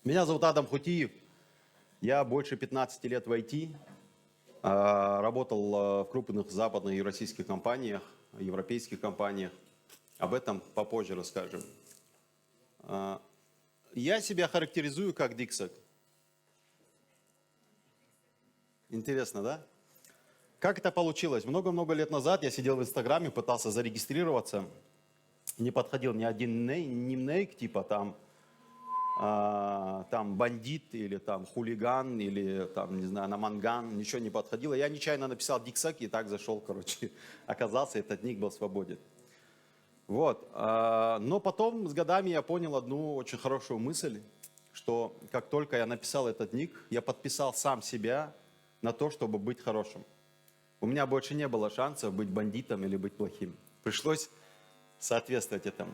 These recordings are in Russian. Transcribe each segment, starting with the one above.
Меня зовут Адам Хутиев. Я больше 15 лет в IT. Работал в крупных западных и российских компаниях, европейских компаниях. Об этом попозже расскажем. Я себя характеризую как диксек. Интересно, да? Как это получилось? Много-много лет назад я сидел в Инстаграме, пытался зарегистрироваться. Не подходил ни один нимнейк, типа там бандит или там хулиган или там, не знаю, наманган, ничего не подходило. Я нечаянно написал диксек и так зашел, короче. Оказался, этот ник был свободен. Вот. Но потом с годами я понял одну очень хорошую мысль, что как только я написал этот ник, я подписал сам себя на то, чтобы быть хорошим. У меня больше не было шансов быть бандитом или быть плохим. Пришлось соответствовать этому.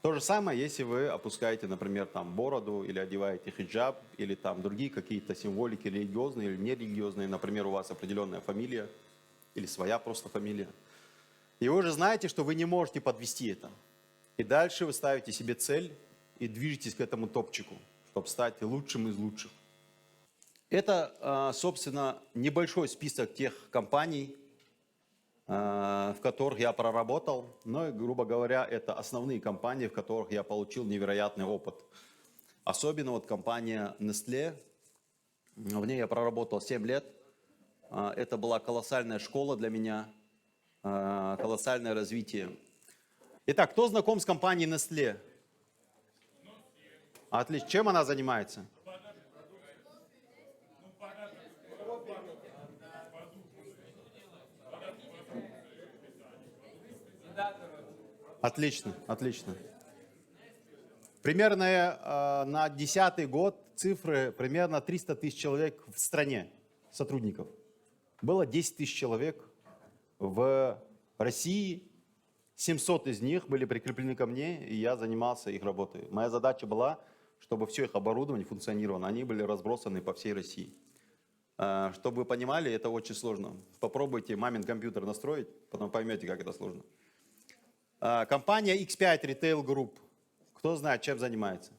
То же самое, если вы опускаете, например, там бороду или одеваете хиджаб, или там другие какие-то символики религиозные или нерелигиозные, например, у вас определенная фамилия или своя просто фамилия. И вы уже знаете, что вы не можете подвести это. И дальше вы ставите себе цель и движетесь к этому топчику, чтобы стать лучшим из лучших. Это, собственно, небольшой список тех компаний, в которых я проработал. Но, грубо говоря, это основные компании, в которых я получил невероятный опыт. Особенно вот компания Nestlé. В ней я проработал 7 лет. Это была колоссальная школа для меня, колоссальное развитие. Итак, кто знаком с компанией Nestlé? Отлично. Чем она занимается? Отлично, отлично. Примерно на 2010 год цифры примерно 300 тысяч человек в стране, сотрудников. Было 10 тысяч человек в России, 700 из них были прикреплены ко мне, и я занимался их работой. Моя задача была, чтобы все их оборудование функционировало, они были разбросаны по всей России. Чтобы вы понимали, это очень сложно. Попробуйте мамин компьютер настроить, потом поймете, как это сложно. Компания X5 Retail Group. Кто знает, чем занимается?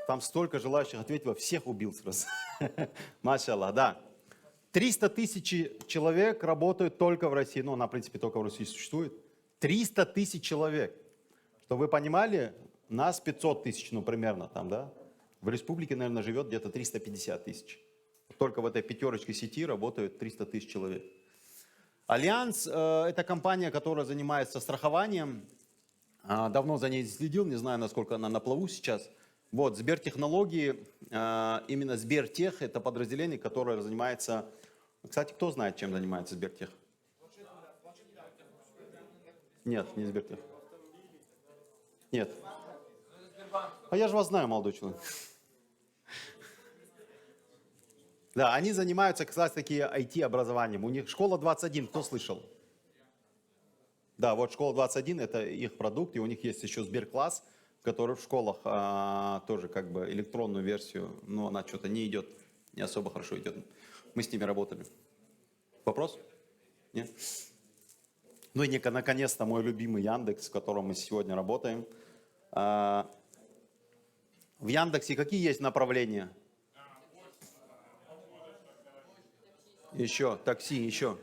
Там столько желающих ответило, всех убил сразу. Машаллах, да. 300 тысяч человек работают только в России. Ну, она, в принципе, только в России существует. 300 тысяч человек. Чтобы вы понимали, нас 500 тысяч, ну, примерно там, да? В республике, наверное, живет где-то 350 тысяч. Только в этой пятерочке сети работают 300 тысяч человек. Альянс – это компания, которая занимается страхованием. Давно за ней следил, не знаю, насколько она на плаву сейчас. Вот, Сбертехнологии, именно Сбертех – это подразделение, которое занимается… Кстати, кто знает, чем занимается Сбертех? Нет, не Сбертех. Нет. А я же вас знаю, молодой человек. Да, они занимаются, кстати, IT-образованием. У них школа 21, кто слышал? Да, вот школа 21 – это их продукт, и у них есть еще Сберкласс, который в школах тоже как бы электронную версию, но она что-то не идет, не особо хорошо идет. Мы с ними работали. Вопрос? Нет? Ну и наконец-то мой любимый Яндекс, с которым мы сегодня работаем. В Яндексе какие есть направления? Еще, такси, еще.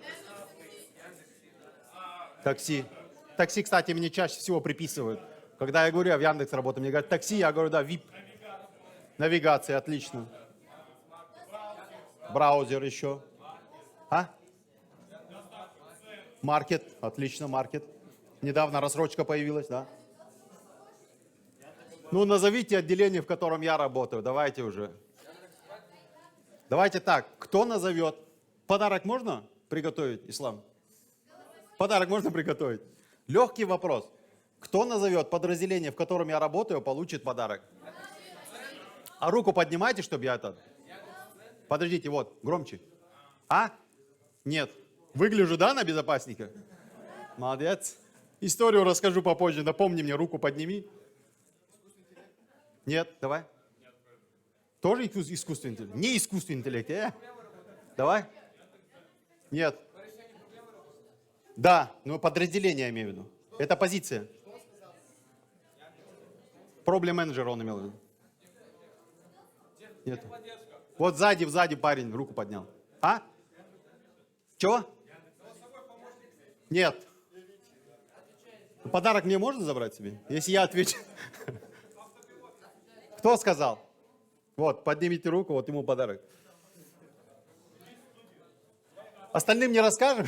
Такси. Такси, кстати, мне чаще всего приписывают. Когда я говорю, я в Яндекс работаю, мне говорят, такси, я говорю, да, VIP. Навигация, отлично. Браузер еще. Маркет, отлично, маркет. Недавно рассрочка появилась, да? Ну, назовите отделение, в котором я работаю, давайте уже. Давайте так, кто назовет? Подарок можно приготовить, Ислам? Подарок можно приготовить? Легкий вопрос. Кто назовет подразделение, в котором я работаю, получит подарок? А руку поднимайте, чтобы я это... Подождите, вот, громче. Нет. Выгляжу, да, на безопасника? Молодец. Историю расскажу попозже. Напомни мне, руку подними. Нет, давай. Тоже искусственный интеллект? Не искусственный интеллект, Давай. Нет. Да, но подразделение я имею в виду. Это позиция. Проблем менеджер он имел в виду. Нет. Вот сзади парень руку поднял. А? Чего? Нет. Подарок мне можно забрать себе, если я отвечу? Кто сказал? Вот, поднимите руку, вот ему подарок. Остальным не расскажем?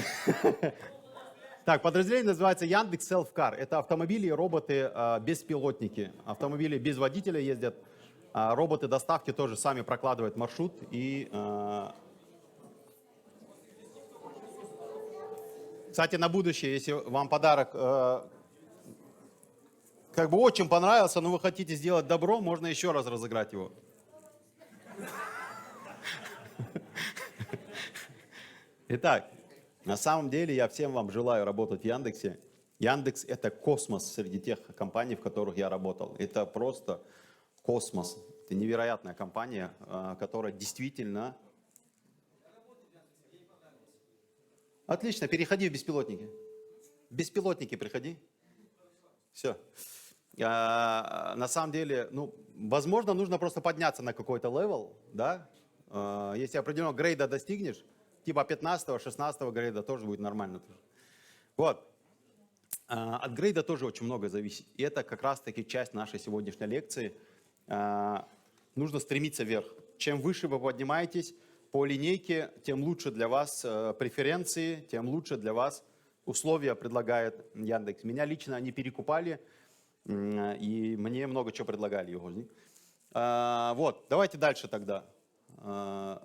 Так, подразделение называется Яндекс Селфкар. Это автомобили и роботы беспилотники. Автомобили без водителя ездят. Роботы доставки тоже сами прокладывают маршрут. И, кстати, на будущее, если вам подарок как бы очень понравился, но вы хотите сделать добро, можно еще раз разыграть его. Итак, на самом деле я всем вам желаю работать в Яндексе. Яндекс — это космос среди тех компаний, в которых я работал. Это просто космос. Это невероятная компания, которая действительно... Отлично, переходи в беспилотники. Беспилотники приходи. Все. На самом деле, ну, возможно, нужно просто подняться на какой-то левел, да? Если определенного грейда достигнешь, типа 15-16 грейда тоже будет нормально. Вот. От грейда тоже очень много зависит. И это как раз-таки часть нашей сегодняшней лекции. Нужно стремиться вверх. Чем выше вы поднимаетесь по линейке, тем лучше для вас преференции, тем лучше для вас условия предлагает Яндекс. Меня лично они перекупали, и мне много чего предлагали его. Вот, давайте дальше тогда.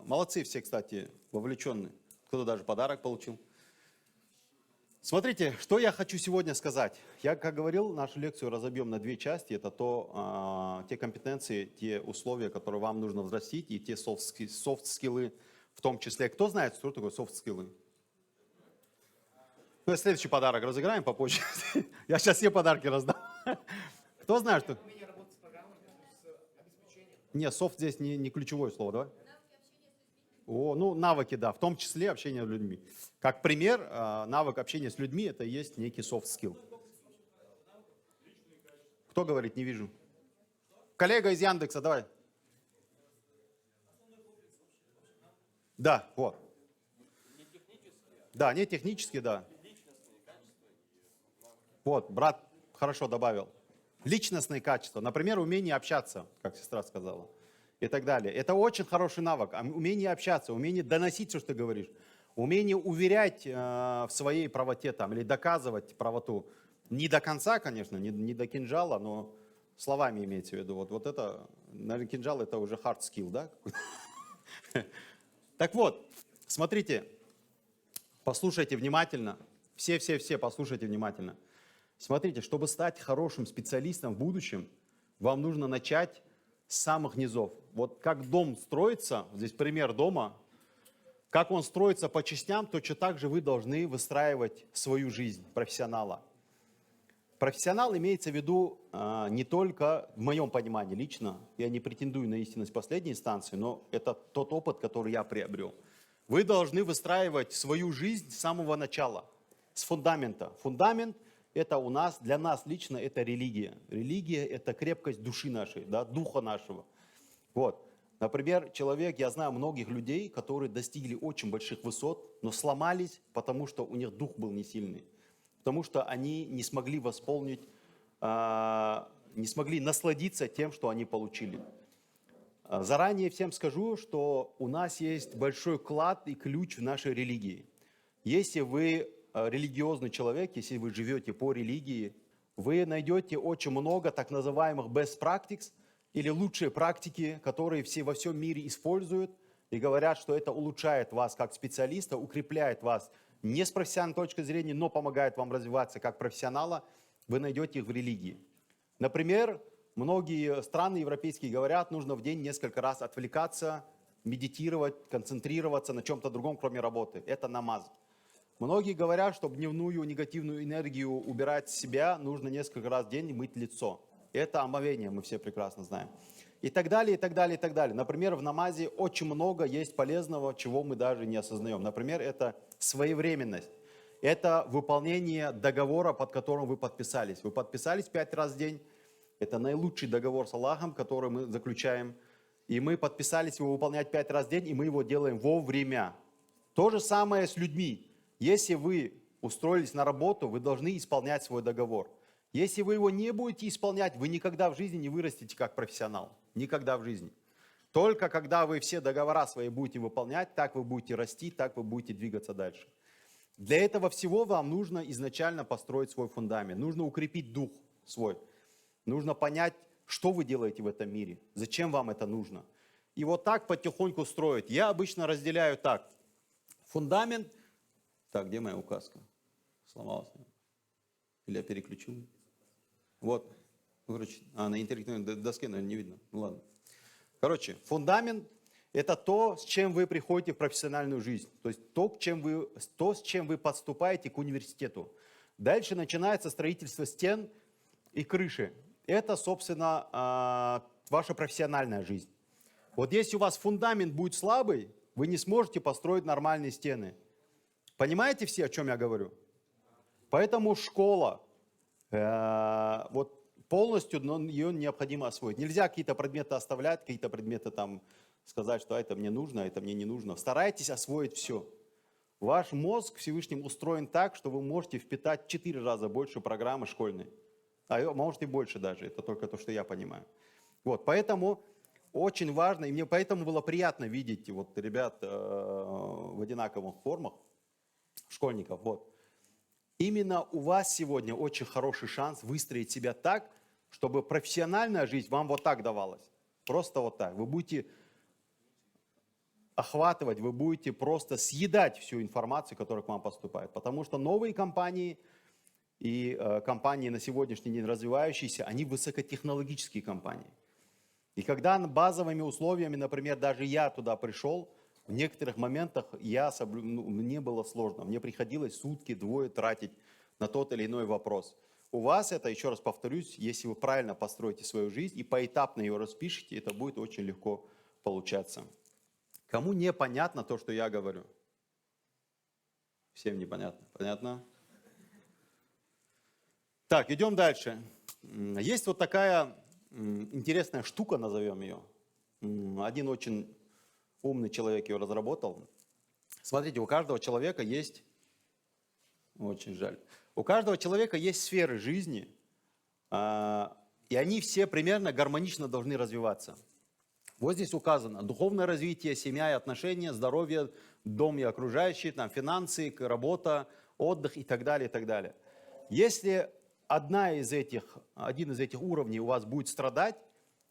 Молодцы все, кстати, вовлеченные. Кто-то даже подарок получил. Смотрите, что я хочу сегодня сказать. Я, как говорил, нашу лекцию разобьем на две части. Это те компетенции, те условия, которые вам нужно взрастить, и те софт-скиллы в том числе. Кто знает, что такое софт-скиллы? Ну, следующий подарок разыграем попозже. Я сейчас все подарки раздам. Кто знает, что... Нет, софт здесь не ключевое слово, давай. О, ну, навыки, да, в том числе общение с людьми. Как пример, навык общения с людьми — это и есть некий soft skill. Кто говорит, не вижу? Коллега из Яндекса, давай. Да, вот. Да, не технически, да. Вот, брат хорошо добавил. Личностные качества, например, умение общаться, как сестра сказала. И так далее. Это очень хороший навык. Умение общаться, умение доносить все, что ты говоришь. Умение уверять в своей правоте там, или доказывать правоту. Не до конца, конечно, не до кинжала, но словами имеется в виду. Вот это, наверное, кинжал — это уже hard skill, да? Так вот, смотрите, послушайте внимательно. Все послушайте внимательно. Смотрите, чтобы стать хорошим специалистом в будущем, вам нужно начать с самых низов. Вот как дом строится, здесь пример дома, как он строится по частям, точно так же вы должны выстраивать свою жизнь профессионала. Профессионал имеется в виду не только, в моем понимании лично, я не претендую на истинность последней инстанции, но это тот опыт, который я приобрел. Вы должны выстраивать свою жизнь с самого начала, с фундамента. Фундамент — это у нас, для нас лично, это религия. Религия — это крепкость души нашей, да, духа нашего. Вот. Например, я знаю многих людей, которые достигли очень больших высот, но сломались, потому что у них дух был не сильный. Потому что они не смогли восполнить, не смогли насладиться тем, что они получили. Заранее всем скажу, что у нас есть большой клад и ключ в нашей религии. Если вы религиозный человек, если вы живете по религии, вы найдете очень много так называемых best practices, или лучшие практики, которые все во всем мире используют и говорят, что это улучшает вас как специалиста, укрепляет вас не с профессиональной точки зрения, но помогает вам развиваться как профессионала, вы найдете их в религии. Например, многие страны европейские говорят, нужно в день несколько раз отвлекаться, медитировать, концентрироваться на чем-то другом, кроме работы. Это намаз. Многие говорят, чтобы дневную негативную энергию убирать с себя, нужно несколько раз в день мыть лицо. Это омовение, мы все прекрасно знаем. И так далее, и так далее, и так далее. Например, в намазе очень много есть полезного, чего мы даже не осознаем. Например, это своевременность. Это выполнение договора, под которым вы подписались. Вы подписались 5 раз в день, Это наилучший договор с Аллахом, который мы заключаем. И мы подписались его выполнять 5 раз в день, и мы его делаем вовремя. То же самое с людьми. Если вы устроились на работу, вы должны исполнять свой договор. Если вы его не будете исполнять, вы никогда в жизни не вырастете как профессионал. Никогда в жизни. Только когда вы все договора свои будете выполнять, так вы будете расти, так вы будете двигаться дальше. Для этого всего вам нужно изначально построить свой фундамент. Нужно укрепить дух свой. Нужно понять, что вы делаете в этом мире, зачем вам это нужно. И вот так потихоньку строить. Я обычно разделяю так. Фундамент. Так, где моя указка? Сломалась. Или я переключил? Вот. Короче, на интерактивной доске, наверное, не видно. Ну ладно. Короче, фундамент – это то, с чем вы приходите в профессиональную жизнь. То есть то, с чем вы подступаете к университету. Дальше начинается строительство стен и крыши. Это, собственно, ваша профессиональная жизнь. Вот если у вас фундамент будет слабый, вы не сможете построить нормальные стены. Понимаете все, о чем я говорю? Поэтому школа, вот полностью ее необходимо освоить. Нельзя какие-то предметы оставлять, какие-то предметы там сказать, что это мне нужно, это мне не нужно. Старайтесь освоить все. Ваш мозг Всевышним устроен так, что вы можете впитать в 4 раза больше программы школьной. А может и больше даже, это только то, что я понимаю. Вот, поэтому очень важно, и мне поэтому было приятно видеть вот ребят в одинаковых формах, школьников. Вот. Именно у вас сегодня очень хороший шанс выстроить себя так, чтобы профессиональная жизнь вам вот так давалась. Просто вот так. Вы будете охватывать, вы будете просто съедать всю информацию, которая к вам поступает. Потому что новые компании и компании на сегодняшний день развивающиеся, они высокотехнологические компании. И когда базовыми условиями, например, даже я туда пришел, в некоторых моментах мне было сложно. Мне приходилось сутки, двое тратить на тот или иной вопрос. У вас это, еще раз повторюсь, если вы правильно построите свою жизнь и поэтапно ее распишете, это будет очень легко получаться. Кому непонятно то, что я говорю? Всем непонятно. Понятно? Так, идем дальше. Есть вот такая интересная штука, назовем ее. Один очень умный человек ее разработал. Смотрите, у каждого человека есть, очень жаль, у каждого человека есть сферы жизни, и они все примерно гармонично должны развиваться. Вот здесь указано духовное развитие, семья и отношения, здоровье, дом и окружающие, там, финансы, работа, отдых и так далее, и так далее. Если один из этих уровней у вас будет страдать,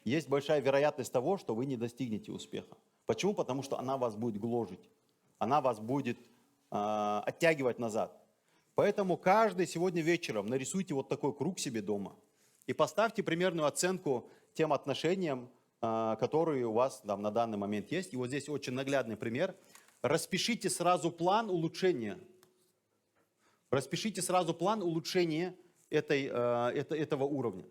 есть большая вероятность того, что вы не достигнете успеха. Почему? Потому что она вас будет гложить, она вас будет оттягивать назад. Поэтому каждый сегодня вечером нарисуйте вот такой круг себе дома и поставьте примерную оценку тем отношениям, которые у вас там на данный момент есть. И вот здесь очень наглядный пример. Распишите сразу план улучшения. Распишите сразу план улучшения этого уровня.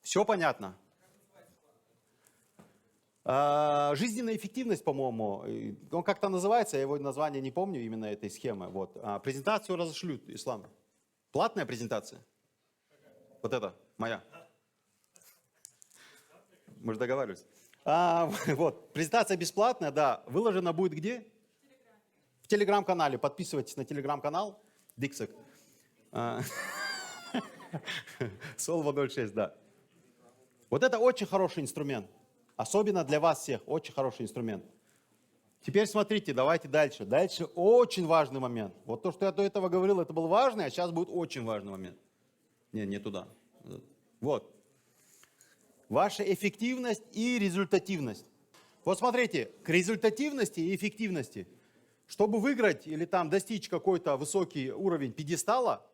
Все понятно? Жизненная эффективность, по-моему, он как-то называется, я его название не помню, именно этой схемы. Вот. Презентацию разошлют, Ислам. Платная презентация? Вот это, моя. Мы же договаривались. Вот, презентация бесплатная, да. Выложена будет где? В телеграм-канале. Подписывайтесь на телеграм-канал. Диксек. Солва 06, да. Вот это очень хороший инструмент. Особенно для вас всех. Очень хороший инструмент. Теперь смотрите, давайте дальше. Дальше очень важный момент. Вот то, что я до этого говорил, это был важный, а сейчас будет очень важный момент. Не туда. Вот. Ваша эффективность и результативность. Вот смотрите, к результативности и эффективности, чтобы выиграть или там достичь какой-то высокий уровень пьедестала,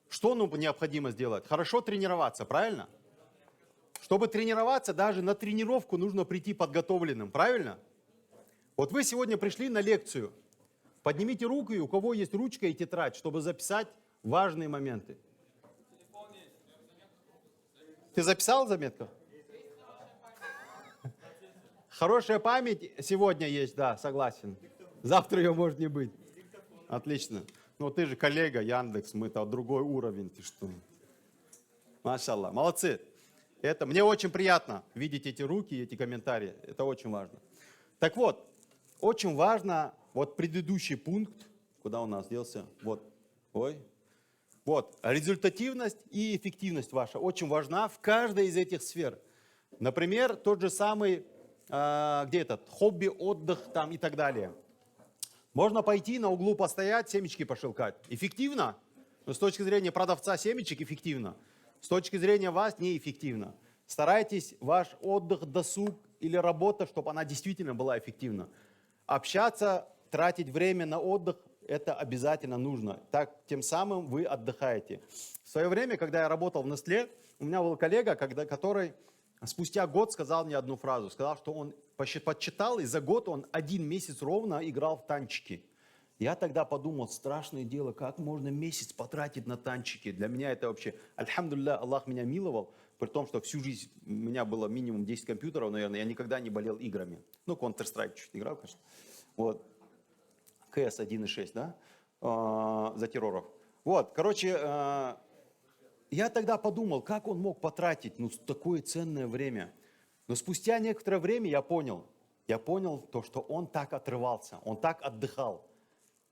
что необходимо сделать? Хорошо тренироваться, правильно? Чтобы тренироваться, даже на тренировку нужно прийти подготовленным, правильно? Вот вы сегодня пришли на лекцию. Поднимите руку, у кого есть ручка и тетрадь, чтобы записать важные моменты. Ты записал заметку? Хорошая память сегодня есть, да, согласен. Завтра ее может не быть. Отлично. Ну ты же коллега, Яндекс, мы-то другой уровень, ты что? Машаллах, молодцы. Это, мне очень приятно видеть эти руки, эти комментарии. Это очень важно. Так вот, очень важно, вот предыдущий пункт, куда у нас делся, вот, вот, результативность и эффективность ваша очень важна в каждой из этих сфер. Например, тот же самый, где этот, хобби, отдых там и так далее. Можно пойти на углу постоять, семечки пошелкать. Эффективно? Но с точки зрения продавца семечек эффективно. С точки зрения вас неэффективно. Старайтесь ваш отдых, досуг или работа, чтобы она действительно была эффективна. Общаться, тратить время на отдых, это обязательно нужно. Так, тем самым вы отдыхаете. В свое время, когда я работал в Nestlé, у меня был коллега, который спустя год сказал мне одну фразу. Сказал, что он подсчитал, и за год он 1 месяц ровно играл в танчики. Я тогда подумал, страшное дело, как можно месяц потратить на танчики. Для меня это вообще, альхамдулилля, Аллах меня миловал, при том, что всю жизнь у меня было минимум 10 компьютеров, наверное, я никогда не болел играми. Ну, Counter-Strike чуть играл, конечно. Вот. CS 1.6, да, за терроров. Вот, короче, я тогда подумал, как он мог потратить такое ценное время. Но спустя некоторое время я понял то, что он так отрывался, он так отдыхал.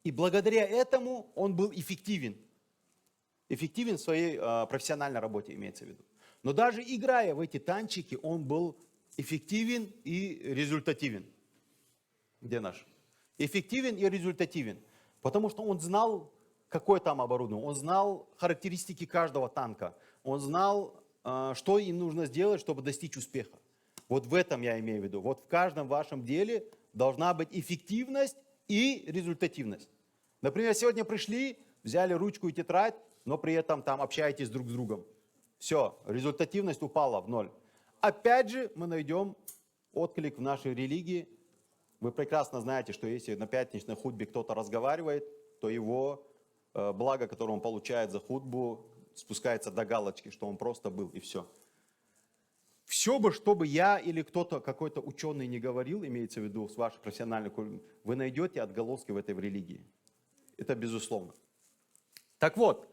И благодаря этому он был эффективен. Эффективен в своей профессиональной работе, имеется в виду. Но даже играя в эти танчики, он был эффективен и результативен. Где наш? Эффективен и результативен. Потому что он знал, какое там оборудование. Он знал характеристики каждого танка. Он знал, что им нужно сделать, чтобы достичь успеха. Вот в этом я имею в виду. Вот в каждом вашем деле должна быть эффективность и результативность. Например, сегодня пришли, взяли ручку и тетрадь, но при этом там общаетесь друг с другом. Все, результативность упала в ноль. Опять же, мы найдем отклик в нашей религии. Вы прекрасно знаете, что если на пятничной хутбе кто-то разговаривает, то его благо, которое он получает за хутбу, спускается до галочки, что он просто был, и все. Все бы, чтобы я или кто-то, какой-то ученый не говорил, имеется в виду с вашей профессиональной культурой, вы найдете отголоски в этой религии. Это безусловно. Так вот,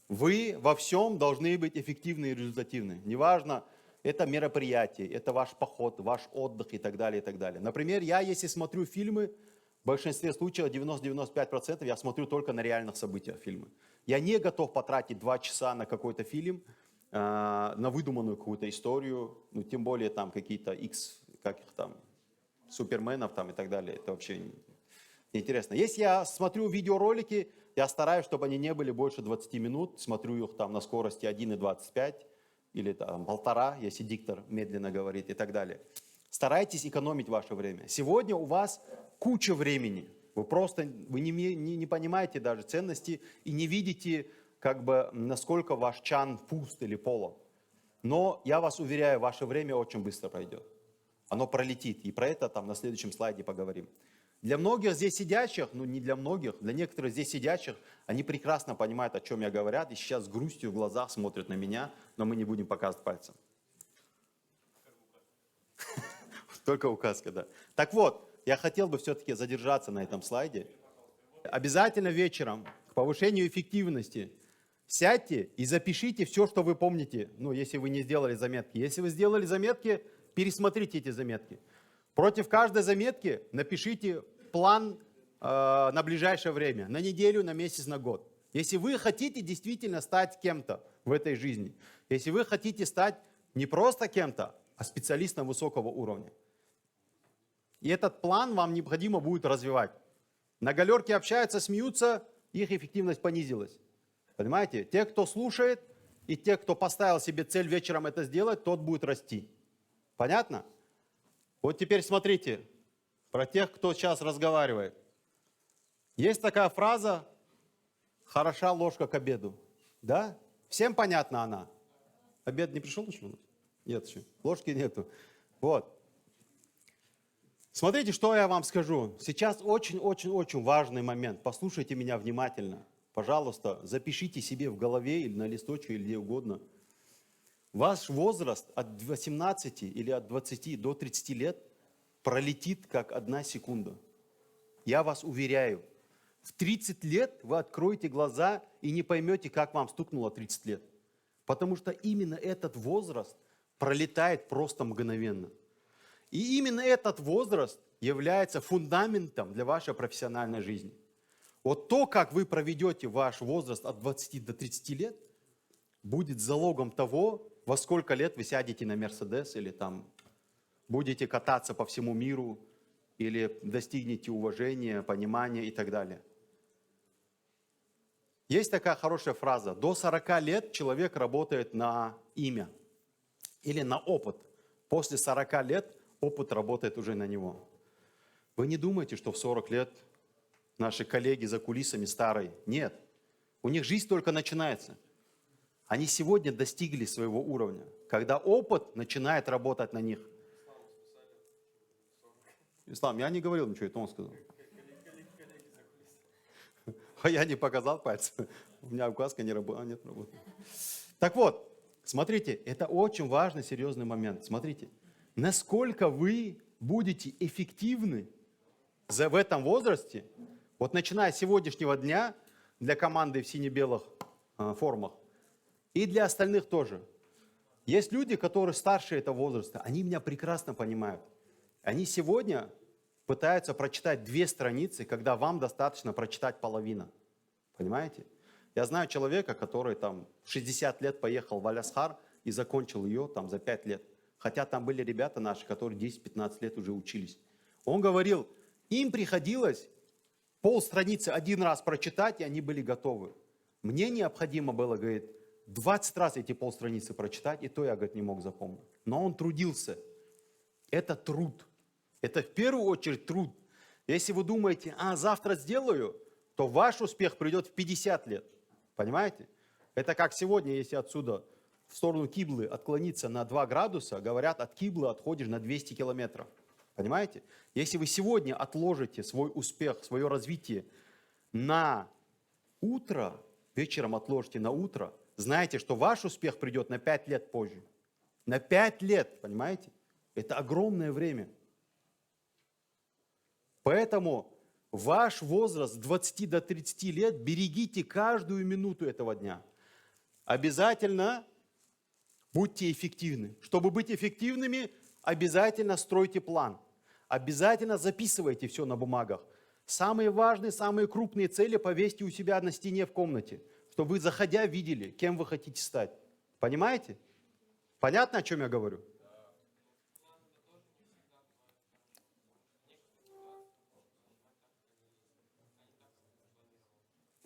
вы во всем должны быть эффективны и результативны. Неважно, это мероприятие, это ваш поход, ваш отдых и так далее, и так далее. Например, я, если смотрю фильмы, в большинстве случаев, 90-95%, я смотрю только на реальных событиях фильмы. Я не готов потратить 2 часа на какой-то фильм, на выдуманную какую-то историю, ну, тем более там какие-то суперменов там и так далее. Это вообще неинтересно. Если я смотрю видеоролики, я стараюсь, чтобы они не были больше 20 минут, смотрю их там на скорости 1,25 или там 1,5, если диктор медленно говорит и так далее. Старайтесь экономить ваше время. Сегодня у вас куча времени. Вы не понимаете даже ценности и не видите, насколько ваш чан пуст или полон. Но я вас уверяю, ваше время очень быстро пройдет. Оно пролетит. И про это там на следующем слайде поговорим. Для многих здесь сидящих, не для многих, для некоторых здесь сидящих, они прекрасно понимают, о чем я говорю, и сейчас с грустью в глазах смотрят на меня, но мы не будем показывать пальцем. Только указка, да. Так вот, я хотел бы все-таки задержаться на этом слайде. Обязательно вечером к повышению эффективности сядьте и запишите все, что вы помните, если вы не сделали заметки. Если вы сделали заметки, пересмотрите эти заметки. Против каждой заметки напишите план на ближайшее время, на неделю, на месяц, на год. Если вы хотите действительно стать кем-то в этой жизни, если вы хотите стать не просто кем-то, а специалистом высокого уровня. И этот план вам необходимо будет развивать. На галерке общаются, смеются, их эффективность понизилась. Понимаете? Те, кто слушает, и те, кто поставил себе цель вечером это сделать, тот будет расти. Понятно? Вот теперь смотрите, про тех, кто сейчас разговаривает. Есть такая фраза «хороша ложка к обеду». Да? Всем понятна она? Обед не пришел еще у нас? Нет еще. Ложки нету. Вот. Смотрите, что я вам скажу. Сейчас очень-очень-очень важный момент. Послушайте меня внимательно. Пожалуйста, запишите себе в голове или на листочке, или где угодно. Ваш возраст от 18 или от 20 до 30 лет пролетит как 1 секунда. Я вас уверяю, в 30 лет вы откроете глаза и не поймете, как вам стукнуло 30 лет. Потому что именно этот возраст пролетает просто мгновенно. И именно этот возраст является фундаментом для вашей профессиональной жизни. Вот то, как вы проведете ваш возраст от 20 до 30 лет, будет залогом того, во сколько лет вы сядете на Мерседес или там будете кататься по всему миру, или достигнете уважения, понимания и так далее. Есть такая хорошая фраза. До 40 лет человек работает на имя или на опыт. После 40 лет опыт работает уже на него. Вы не думаете, что в 40 лет наши коллеги за кулисами старые? Нет. У них жизнь только начинается. Они сегодня достигли своего уровня, когда опыт начинает работать на них. Ислам, я не говорил ничего, это он сказал. А я не показал пальцем. У меня указка не работает. Нет, работает. Так вот, смотрите, это очень важный, серьезный момент. Смотрите, насколько вы будете эффективны в этом возрасте, вот начиная с сегодняшнего дня для команды в сине-белых формах и для остальных тоже. Есть люди, которые старше этого возраста, они меня прекрасно понимают. Они сегодня пытаются прочитать 2 страницы, когда вам достаточно прочитать половину. Понимаете? Я знаю человека, который там в 60 лет поехал в Аль-Асхар и закончил ее там за 5 лет. Хотя там были ребята наши, которые 10-15 лет уже учились. Он говорил, им приходилось полстраницы 1 раз прочитать, и они были готовы. Мне необходимо было, говорит, 20 раз эти полстраницы прочитать, и то я, говорит, не мог запомнить. Но он трудился. Это труд. Это в первую очередь труд. Если вы думаете, завтра сделаю, то ваш успех придет в 50 лет. Понимаете? Это как сегодня, если отсюда в сторону Киблы отклониться на 2 градуса, говорят, от Киблы отходишь на 200 километров. Понимаете? Если вы сегодня отложите свой успех, свое развитие на утро, вечером отложите на утро, знаете, что ваш успех придет на 5 лет позже. На 5 лет, понимаете? Это огромное время. Поэтому ваш возраст с 20 до 30 лет, берегите каждую минуту этого дня. Обязательно будьте эффективны. Чтобы быть эффективными, обязательно стройте план. Обязательно записывайте все на бумагах. Самые важные, самые крупные цели повесьте у себя на стене в комнате, чтобы вы, заходя, видели, кем вы хотите стать. Понимаете? Понятно, о чем я говорю?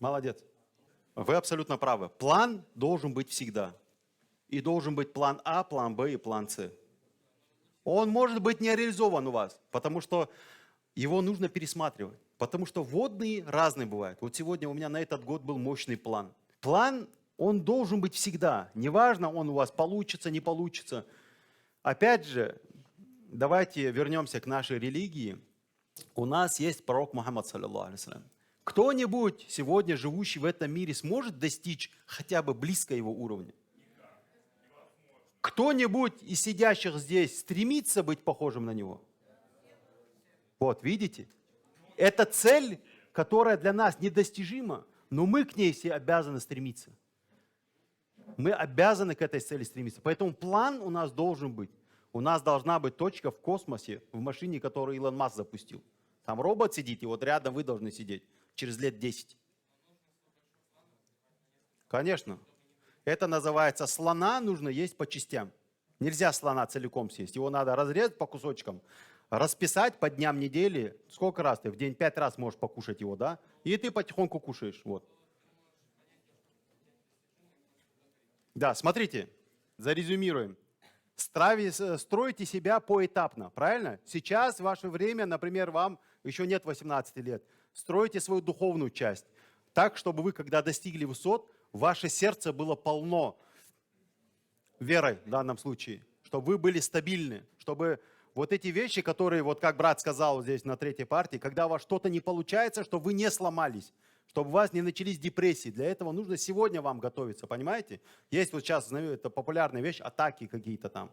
Молодец. Вы абсолютно правы. План должен быть всегда. И должен быть план А, план Б и план С. Он может быть не реализован у вас, потому что его нужно пересматривать. Потому что вводные разные бывают. Вот сегодня у меня на этот год был мощный план. План, он должен быть всегда. Неважно, он у вас получится, не получится. Опять же, давайте вернемся к нашей религии. У нас есть пророк Мухаммад, саллаллаху алейхи вассалям. Кто-нибудь сегодня, живущий в этом мире, сможет достичь хотя бы близко его уровня? Кто-нибудь из сидящих здесь стремится быть похожим на него? Вот, видите? Это цель, которая для нас недостижима, но мы к ней все обязаны стремиться. Мы обязаны к этой цели стремиться. Поэтому план у нас должен быть. У нас должна быть точка в космосе, в машине, которую Илон Маск запустил. Там робот сидит, и вот рядом вы должны сидеть через лет 10. Конечно. Это называется слона нужно есть по частям. Нельзя слона целиком съесть. Его надо разрезать по кусочкам, расписать по дням недели. Сколько раз ты? В день 5 раз можешь покушать его, да? И ты потихоньку кушаешь. Вот. Да, смотрите, зарезюмируем. Стройте себя поэтапно, правильно? Сейчас, в ваше время, например, вам еще нет 18 лет. Стройте свою духовную часть так, чтобы вы, когда достигли высот, ваше сердце было полно верой в данном случае, чтобы вы были стабильны, чтобы вот эти вещи, которые, вот как брат сказал здесь на 3-й партии, когда у вас что-то не получается, чтобы вы не сломались, чтобы у вас не начались депрессии. Для этого нужно сегодня вам готовиться, понимаете? Есть вот сейчас, это популярная вещь, атаки какие-то там.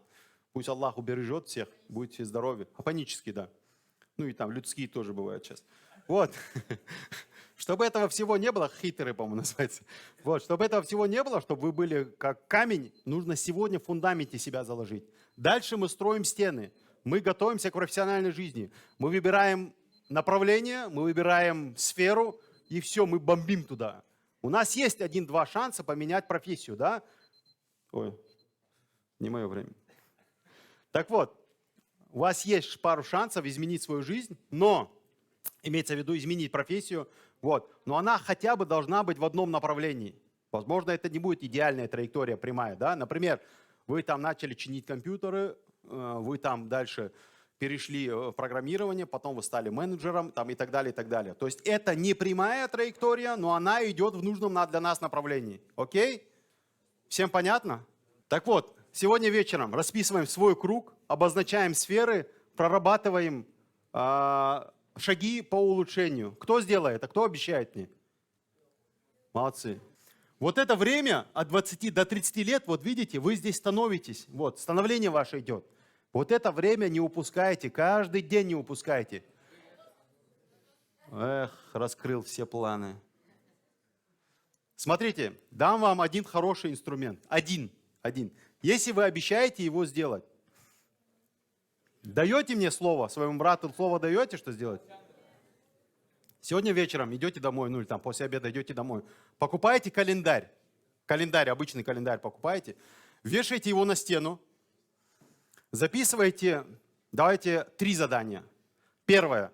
Пусть Аллах убережет всех, будете все здоровы. А панические, да. Ну и там людские тоже бывают сейчас. Вот. Чтобы этого всего не было, хитеры, по-моему, называется. Вот, чтобы этого всего не было, чтобы вы были как камень, нужно сегодня в фундаменте себя заложить. Дальше мы строим стены. Мы готовимся к профессиональной жизни. Мы выбираем направление, мы выбираем сферу, и все, мы бомбим туда. У нас есть 1-2 шанса поменять профессию, да? Ой, не мое время. Так вот, у вас есть пару шансов изменить свою жизнь, но, имеется в виду изменить профессию, вот, но она хотя бы должна быть в одном направлении. Возможно, это не будет идеальная траектория прямая, да? Например, вы там начали чинить компьютеры, вы там дальше перешли в программирование, потом вы стали менеджером там, и так далее, и так далее. То есть это не прямая траектория, но она идет в нужном для нас направлении. Окей? Всем понятно? Так вот, сегодня вечером расписываем свой круг, обозначаем сферы, прорабатываем шаги по улучшению. Кто сделает, а кто обещает мне? Молодцы. Вот это время от 20 до 30 лет, вот видите, вы здесь становитесь, вот, становление ваше идет. Вот это время не упускайте, каждый день не упускайте. Эх, раскрыл все планы. Смотрите, дам вам один хороший инструмент. Один. Если вы обещаете его сделать, даете мне слово, своему брату слово даете, что сделать? Сегодня вечером идете домой, ну или там после обеда идете домой, покупаете календарь, обычный календарь покупаете, вешаете его на стену, записываете, давайте 3 задания. Первое.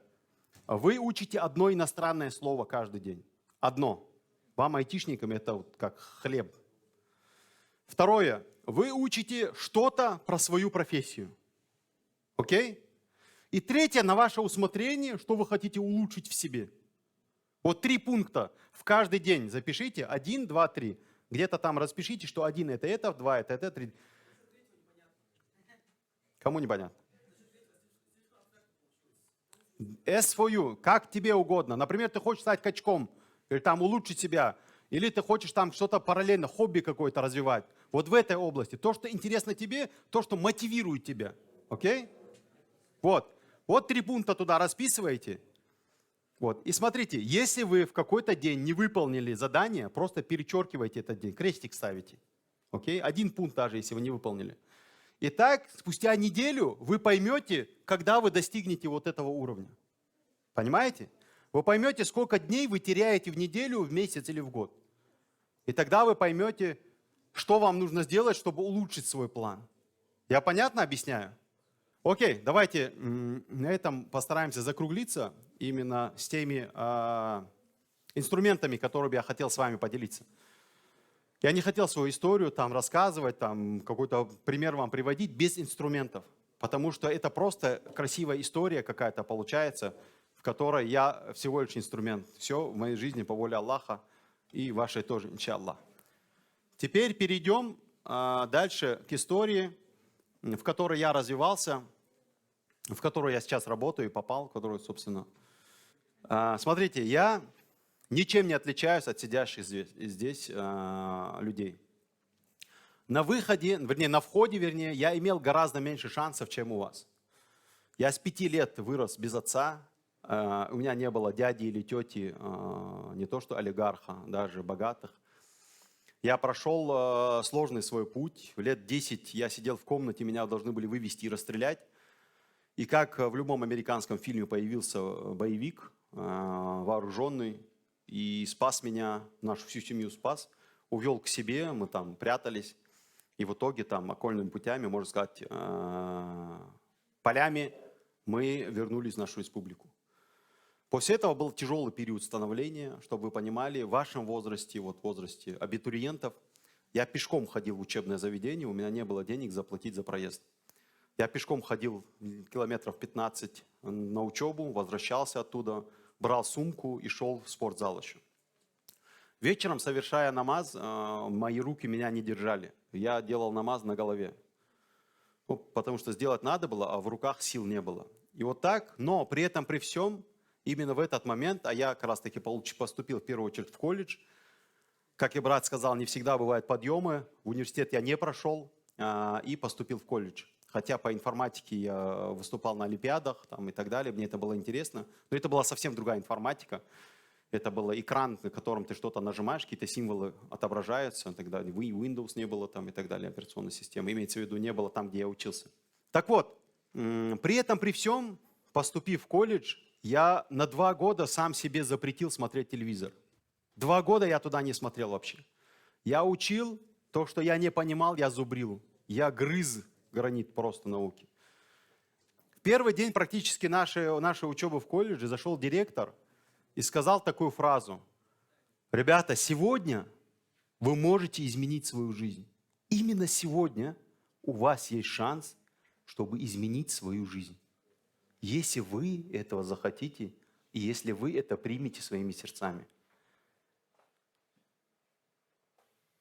Вы учите одно иностранное слово каждый день. Одно. Вам, айтишникам, это вот как хлеб. Второе. Вы учите что-то про свою профессию. Окей? И третье, на ваше усмотрение, что вы хотите улучшить в себе. Вот 3 пункта в каждый день запишите. 1, 2, 3. Где-то там распишите, что 1 это, 2 это, 3. Кому непонятно? As for you, как тебе угодно. Например, ты хочешь стать качком, или там улучшить себя, или ты хочешь там что-то параллельно, хобби какое-то развивать. Вот в этой области. То, что интересно тебе, то, что мотивирует тебя. Окей? Вот 3 пункта туда расписываете. Вот. И смотрите, если вы в какой-то день не выполнили задание, просто перечеркиваете этот день, крестик ставите. Окей? 1 пункт даже, если вы не выполнили. Итак, спустя неделю вы поймете, когда вы достигнете вот этого уровня. Понимаете? Вы поймете, сколько дней вы теряете в неделю, в месяц или в год. И тогда вы поймете, что вам нужно сделать, чтобы улучшить свой план. Я понятно объясняю? Окей, давайте на этом постараемся закруглиться именно с теми инструментами, которыми я хотел с вами поделиться. Я не хотел свою историю там рассказывать, там какой-то пример вам приводить без инструментов, потому что это просто красивая история какая-то получается, в которой я всего лишь инструмент. Все в моей жизни по воле Аллаха и вашей тоже, иншаллах. Теперь перейдем дальше к истории, в которой я развивался, в которую я сейчас работаю и попал, в которую, собственно... Смотрите, я ничем не отличаюсь от сидящих здесь людей. На входе, я имел гораздо меньше шансов, чем у вас. Я с 5 лет вырос без отца. У меня не было дяди или тети, не то что олигарха, даже богатых. Я прошел сложный свой путь. В лет 10 я сидел в комнате, меня должны были вывести и расстрелять. И как в любом американском фильме появился боевик, вооруженный, и спас меня, нашу всю семью спас, увел к себе, мы там прятались. И в итоге там окольными путями, можно сказать, полями мы вернулись в нашу республику. После этого был тяжелый период становления, чтобы вы понимали, в вашем возрасте, вот в возрасте абитуриентов, я пешком ходил в учебное заведение, у меня не было денег заплатить за проезд. Я пешком ходил километров 15 на учебу, возвращался оттуда, брал сумку и шел в спортзал еще. Вечером, совершая намаз, мои руки меня не держали. Я делал намаз на голове. Ну, потому что сделать надо было, а в руках сил не было. И вот так, но при этом, при всем, именно в этот момент, а я как раз таки поступил в первую очередь в колледж. Как и брат сказал, не всегда бывают подъемы. В университет я не прошел и поступил в колледж. Хотя по информатике я выступал на олимпиадах там, и так далее, мне это было интересно. Но это была совсем другая информатика. Это был экран, на котором ты что-то нажимаешь, какие-то символы отображаются. Тогда Windows не было там и так далее, операционной системы. Имеется в виду, не было там, где я учился. Так вот, при этом, при всем, поступив в колледж, я на 2 года сам себе запретил смотреть телевизор. 2 года я туда не смотрел вообще. Я учил то, что я не понимал, я зубрил. Я грыз гранит просто науки. В первый день практически нашей учебы в колледже зашел директор и сказал такую фразу: ребята, сегодня вы можете изменить свою жизнь. Именно сегодня у вас есть шанс, чтобы изменить свою жизнь. Если вы этого захотите, и если вы это примете своими сердцами.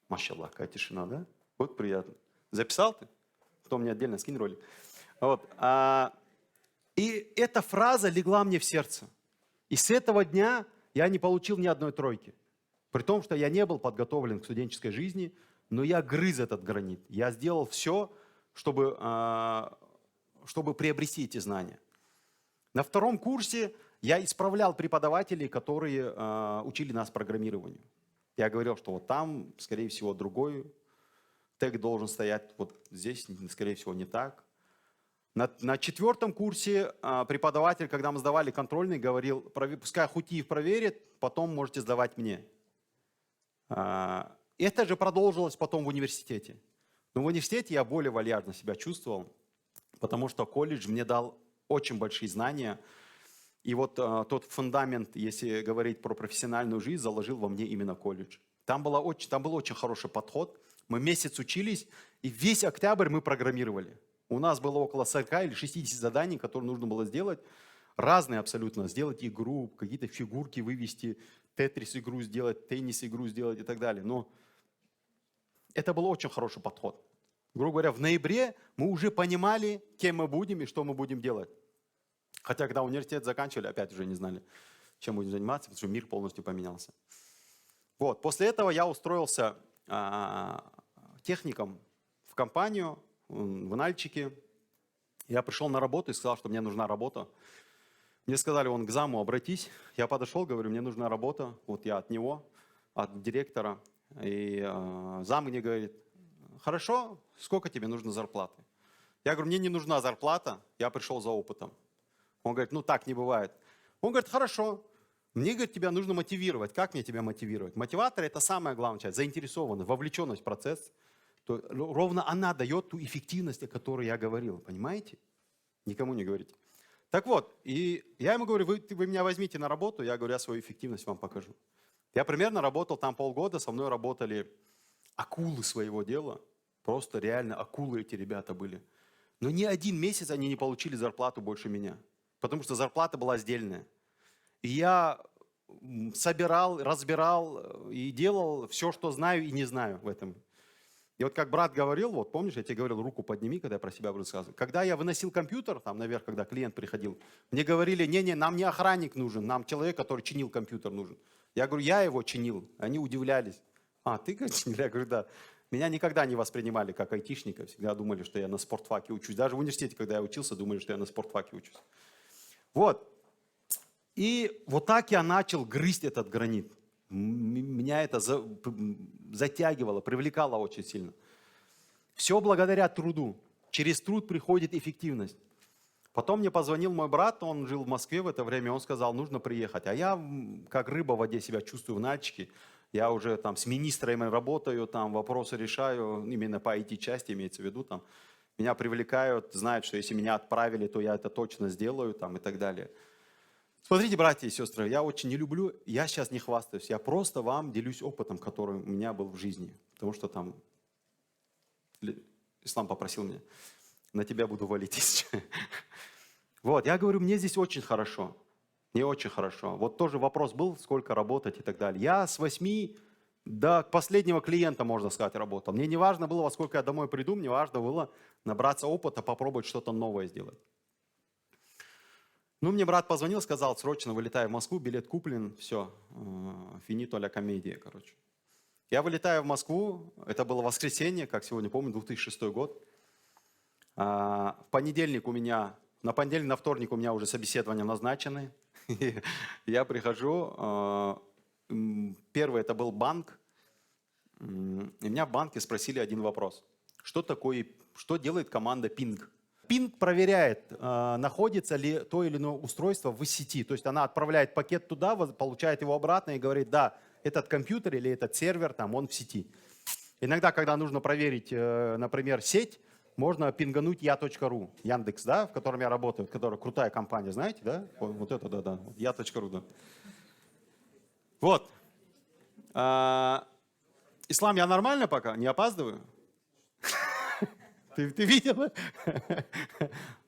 Машаллах, какая тишина, да? Вот приятно. Записал ты? Потом мне отдельно скинь ролик. Вот. И эта фраза легла мне в сердце. И с этого дня я не получил ни одной тройки. При том, что я не был подготовлен к студенческой жизни, но я грыз этот гранит. Я сделал все, чтобы приобрести эти знания. На 2-м курсе я исправлял преподавателей, которые учили нас программированию. Я говорил, что вот там, скорее всего, другой тег должен стоять, вот здесь, скорее всего, не так. На 4-м курсе преподаватель, когда мы сдавали контрольный, говорил: пускай Хутиев проверит, потом можете сдавать мне. Это же продолжилось потом в университете. Но в университете я более вальяжно себя чувствовал, потому что колледж мне дал очень большие знания. И вот тот фундамент, если говорить про профессиональную жизнь, заложил во мне именно колледж. Там был очень хороший подход. Мы месяц учились, и весь октябрь мы программировали. У нас было около 40 или 60 заданий, которые нужно было сделать. Разные абсолютно. Сделать игру, какие-то фигурки вывести, тетрис-игру сделать, теннис-игру сделать и так далее. Но это был очень хороший подход. Грубо говоря, в ноябре мы уже понимали, кем мы будем и что мы будем делать. Хотя, когда университет заканчивали, опять уже не знали, чем будем заниматься, потому что мир полностью поменялся. Вот. После этого я устроился техником в компанию, в Нальчике. Я пришел на работу и сказал, что мне нужна работа. Мне сказали: вон к заму обратись. Я подошел, говорю: мне нужна работа. Вот я от него, от директора. И зам мне говорит: хорошо, сколько тебе нужно зарплаты? Я говорю: мне не нужна зарплата, я пришел за опытом. Он говорит: ну так не бывает. Он говорит: хорошо, мне, говорит, тебя нужно мотивировать. Как мне тебя мотивировать? Мотиватор — это самая главная часть, заинтересованность, вовлеченность в процесс. То ровно она дает ту эффективность, о которой я говорил, понимаете? Никому не говорите. Так вот, и я ему говорю: вы меня возьмите на работу, я говорю, я свою эффективность вам покажу. Я примерно работал там полгода, со мной работали акулы своего дела, просто реально акулы эти ребята были. Но ни один месяц они не получили зарплату больше меня, потому что зарплата была сдельная. И я собирал, разбирал и делал все, что знаю и не знаю в этом. И вот как брат говорил, вот помнишь, я тебе говорил, руку подними, когда я про себя буду рассказывать. Когда я выносил компьютер, там наверх, когда клиент приходил, мне говорили: не-не, нам не охранник нужен, нам человек, который чинил компьютер, нужен. Я говорю: я его чинил. Они удивлялись. Ты, говорит, чинил? Я говорю: да. Меня никогда не воспринимали как айтишника, всегда думали, что я на спортфаке учусь. Даже в университете, когда я учился, думали, что я на спортфаке учусь. Вот. И вот так я начал грызть этот гранит. Меня это затягивало, привлекало очень сильно. Все благодаря труду. Через труд приходит эффективность. Потом мне позвонил мой брат, он жил в Москве в это время, он сказал: нужно приехать. А я как рыба в воде себя чувствую в Нальчике. Я уже там с министрами работаю, там вопросы решаю, именно по IT-части имеется в виду. Там. Меня привлекают, знают, что если меня отправили, то я это точно сделаю там, и так далее. Смотрите, братья и сестры, я очень не люблю, я сейчас не хвастаюсь, я просто вам делюсь опытом, который у меня был в жизни. Потому что там ислам попросил меня: на тебя буду валить. Вот, я говорю, мне здесь очень хорошо. Мне очень хорошо. Вот тоже вопрос был, сколько работать и так далее. Я с 8 до последнего клиента, можно сказать, работал. Мне не важно было, во сколько я домой приду, мне важно было набраться опыта, попробовать что-то новое сделать. Ну, мне брат позвонил, сказал: срочно вылетай в Москву, билет куплен, все, финито ля комедия, короче. Я вылетаю в Москву, это было воскресенье, как сегодня помню, 2006 год. В понедельник у меня, на понедельник, на вторник у меня уже собеседования назначены. Я прихожу, первый это был банк, и меня в банке спросили один вопрос. Что делает команда Ping? Ping проверяет, находится ли то или иное устройство в сети. То есть она отправляет пакет туда, получает его обратно и говорит, да, этот компьютер или этот сервер, там, он в сети. Иногда, когда нужно проверить, например, сеть, можно пингануть я.ру, Яндекс, да, в котором я работаю, которая крутая компания, знаете, да? Вот это, да, я.ру, да. Вот. Ислам, я нормально пока? Не опаздываю? Ты видел?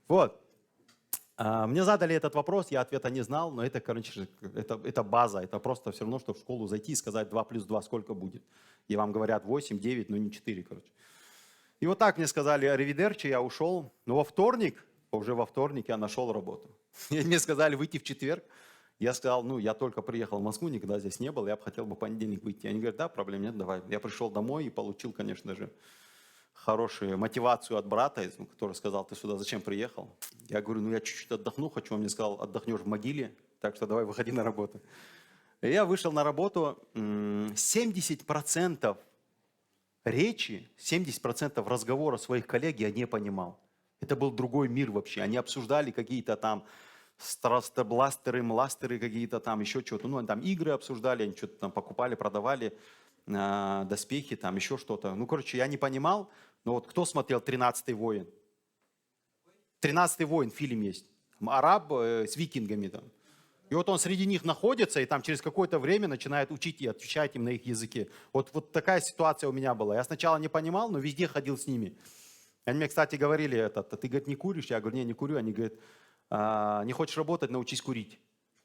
Вот. Мне задали этот вопрос, я ответа не знал, но это, короче, это база, это просто все равно, что в школу зайти и сказать 2 плюс 2 сколько будет. И вам говорят 8, 9, но не 4, короче. И вот так мне сказали аривидерчи, я ушел. Но уже во вторник я нашел работу. И мне сказали выйти в четверг. Я сказал, ну, я только приехал в Москву, никогда здесь не был, я бы хотел бы в понедельник выйти. Они говорят, да, проблем нет, давай. Я пришел домой и получил, конечно же, хорошую мотивацию от брата, который сказал, ты сюда зачем приехал? Я говорю, ну, я чуть-чуть отдохну хочу. Он мне сказал, отдохнешь в могиле, так что давай выходи на работу. И я вышел на работу, 70% речи, 70% разговора своих коллег я не понимал. Это был другой мир вообще. Они обсуждали какие-то там бластеры, мластеры какие-то там, еще что-то. Ну, они там игры обсуждали, они что-то там покупали, продавали, доспехи, там еще что-то. Ну, короче, я не понимал. Но вот кто смотрел «13-й воин»? «13-й воин» фильм есть. Араб с викингами там. И вот он среди них находится, и там через какое-то время начинает учить и отвечать им на их языке. Вот такая ситуация у меня была. Я сначала не понимал, но везде ходил с ними. Они мне, кстати, говорили, ты, говорит, не куришь? Я говорю, не курю. Они говорят, не хочешь работать, научись курить.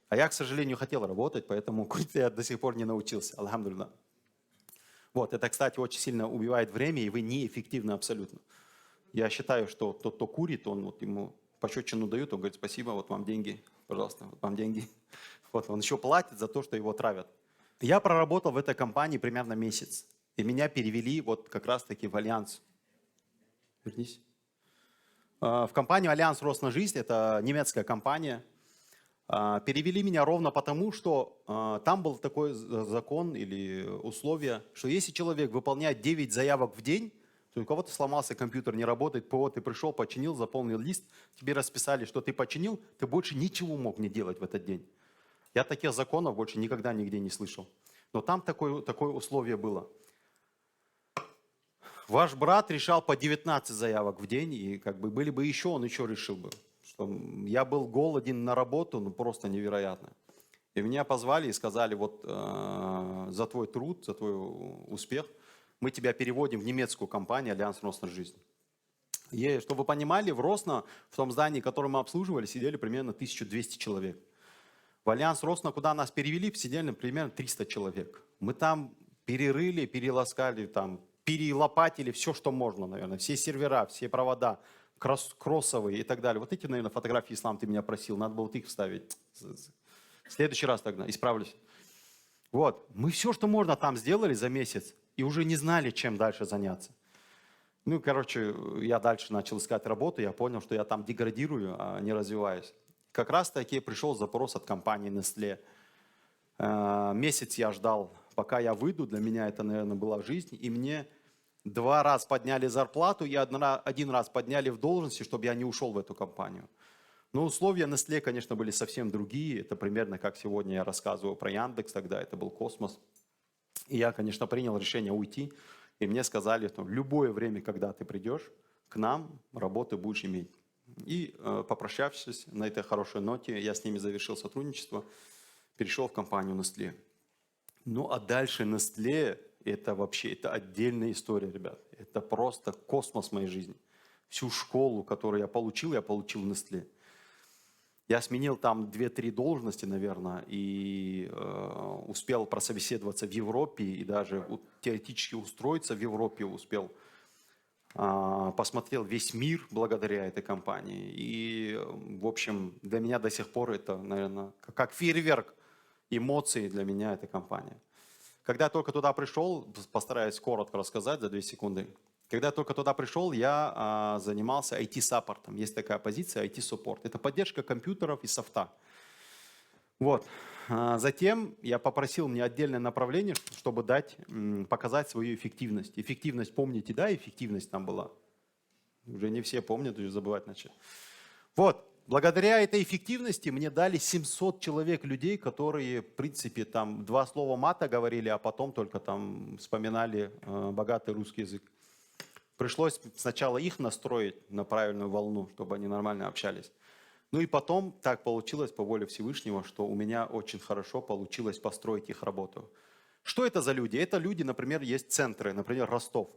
А я, к сожалению, хотел работать, поэтому курить я до сих пор не научился. Алхамдулилlah. Вот, это, кстати, очень сильно убивает время, и вы неэффективны абсолютно. Я считаю, что тот, кто курит, он вот ему пощечину дают, он говорит, спасибо, вот вам деньги, пожалуйста, вот вам деньги. Вот он еще платит за то, что его травят. Я проработал в этой компании примерно месяц, и меня перевели вот как раз-таки в Альянс. Вернись. В компанию Альянс Рост на жизнь, это немецкая компания. Перевели меня ровно потому, что там был такой закон или условие, что если человек выполняет 9 заявок в день, то у кого-то сломался компьютер, не работает, ПО, ты пришел, починил, заполнил лист, тебе расписали, что ты починил, ты больше ничего мог не делать в этот день. Я таких законов больше никогда нигде не слышал. Но там такое условие было. Ваш брат решал по 19 заявок в день, и как бы были бы еще, он еще решил бы. Что я был голоден на работу, ну просто невероятно. И меня позвали и сказали, вот за твой труд, за твой успех, мы тебя переводим в немецкую компанию «Альянс Рост на жизнь». И, чтобы вы понимали, в Росно, в том здании, которое мы обслуживали, сидели примерно 1200 человек. В Альянс Росно, куда нас перевели, сидели примерно 300 человек. Мы там перерыли, переласкали, там, перелопатили все, что можно, наверное. Все сервера, все провода, кроссовые и так далее. Вот эти, наверное, фотографии, Ислам, ты меня просил, надо было вот их вставить. В следующий раз тогда исправлюсь. Вот, мы все, что можно, там сделали за месяц, и уже не знали, чем дальше заняться. Ну, короче, я дальше начал искать работу, я понял, что я там деградирую, а не развиваюсь. Как раз-таки пришел запрос от компании Nestlé. Месяц я ждал, пока я выйду, для меня это, наверное, была жизнь, и мне 2 раза подняли зарплату и один раз подняли в должности, чтобы я не ушел в эту компанию. Но условия Nestlé, конечно, были совсем другие. Это примерно как сегодня я рассказываю про Яндекс, тогда это был космос. И я, конечно, принял решение уйти. И мне сказали, что в любое время, когда ты придешь к нам, работы будешь иметь. И попрощавшись на этой хорошей ноте, я с ними завершил сотрудничество, перешел в компанию Nestlé. Ну а дальше Nestlé, это вообще, это отдельная история, ребят. Это просто космос в моей жизни. Всю школу, которую я получил в Nestlé. Я сменил там 2-3 должности, наверное, и успел прособеседоваться в Европе, и даже теоретически устроиться в Европе успел. Посмотрел весь мир благодаря этой компании. И, в общем, для меня до сих пор это, наверное, как фейерверк эмоций для меня эта компания. Когда я только туда пришел, постараюсь коротко рассказать за 2 секунды. Когда я только туда пришел, я занимался IT-саппортом. Есть такая позиция IT-суппорт. Это поддержка компьютеров и софта. Вот. Затем я попросил мне отдельное направление, чтобы показать свою эффективность. Эффективность, помните, да, эффективность там была? Уже не все помнят, уже забывать начали. Вот, благодаря этой эффективности мне дали 700 человек людей, которые, в принципе, там 2 слова мата говорили, а потом только там вспоминали богатый русский язык. Пришлось сначала их настроить на правильную волну, чтобы они нормально общались. Ну и потом так получилось, по воле Всевышнего, что у меня очень хорошо получилось построить их работу. Что это за люди? Это люди, например, есть центры, например, Ростов.